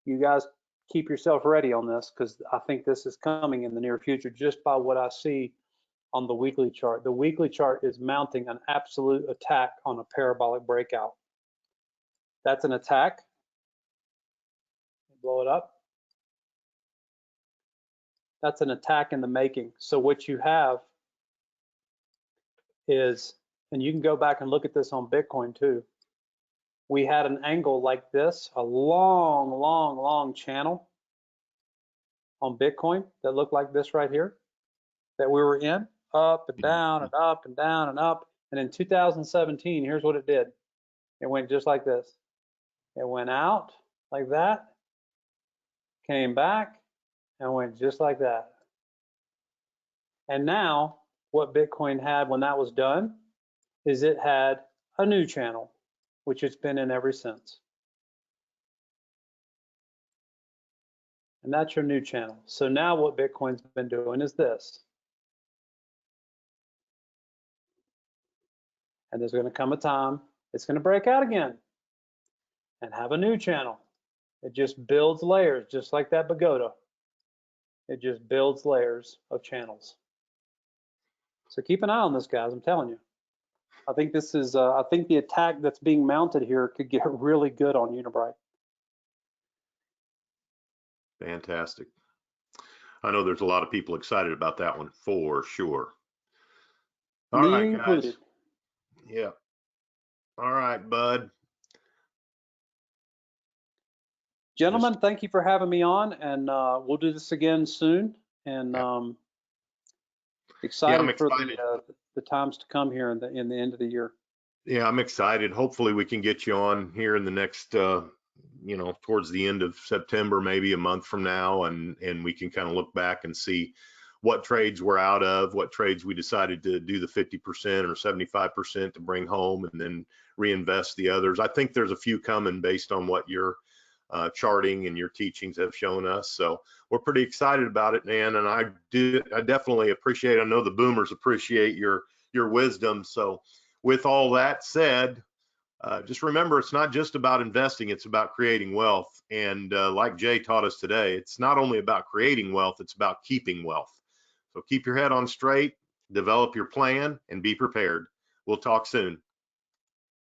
you guys keep yourself ready on this, because I think this is coming in the near future just by what I see on the weekly chart. The weekly chart is mounting an absolute attack on a parabolic breakout. That's an attack. Blow it up. That's an attack in the making. So what you have is, and you can go back and look at this on Bitcoin too. We had an angle like this, a long channel on Bitcoin that looked like this right here, that we were in, up and down and up and down and up. And in 2017, here's what it did. It went just like this. It went out like that, came back, and went just like that. And now what Bitcoin had when that was done is it had a new channel, which it's been in ever since. And that's your new channel. So now what Bitcoin's been doing is this. And there's going to come a time it's going to break out again and have a new channel. It just builds layers, just like that Pagoda. It just builds layers of channels. So keep an eye on this, guys. I'm telling you. I think this is, I think the attack that's being mounted here could get really good on Unibrite. Fantastic. I know there's a lot of people excited about that one for sure. All Me right, included. guys. Yeah. All right, bud. Gentlemen, thank you for having me on, and we'll do this again soon. And excited for the times to come here in the end of the year. Yeah, I'm excited. Hopefully we can get you on here in the next, you know, towards the end of September, maybe a month from now, and we can kind of look back and see what trades we're out of, what trades we decided to do the 50% or 75% to bring home and then reinvest the others. I think there's a few coming based on what your charting and your teachings have shown us. So we're pretty excited about it, man. And I definitely appreciate, I know the boomers appreciate your wisdom. So with all that said, just remember, it's not just about investing, it's about creating wealth. And like Jay taught us today, it's not only about creating wealth, it's about keeping wealth. So keep your head on straight, develop your plan, and be prepared. We'll talk soon.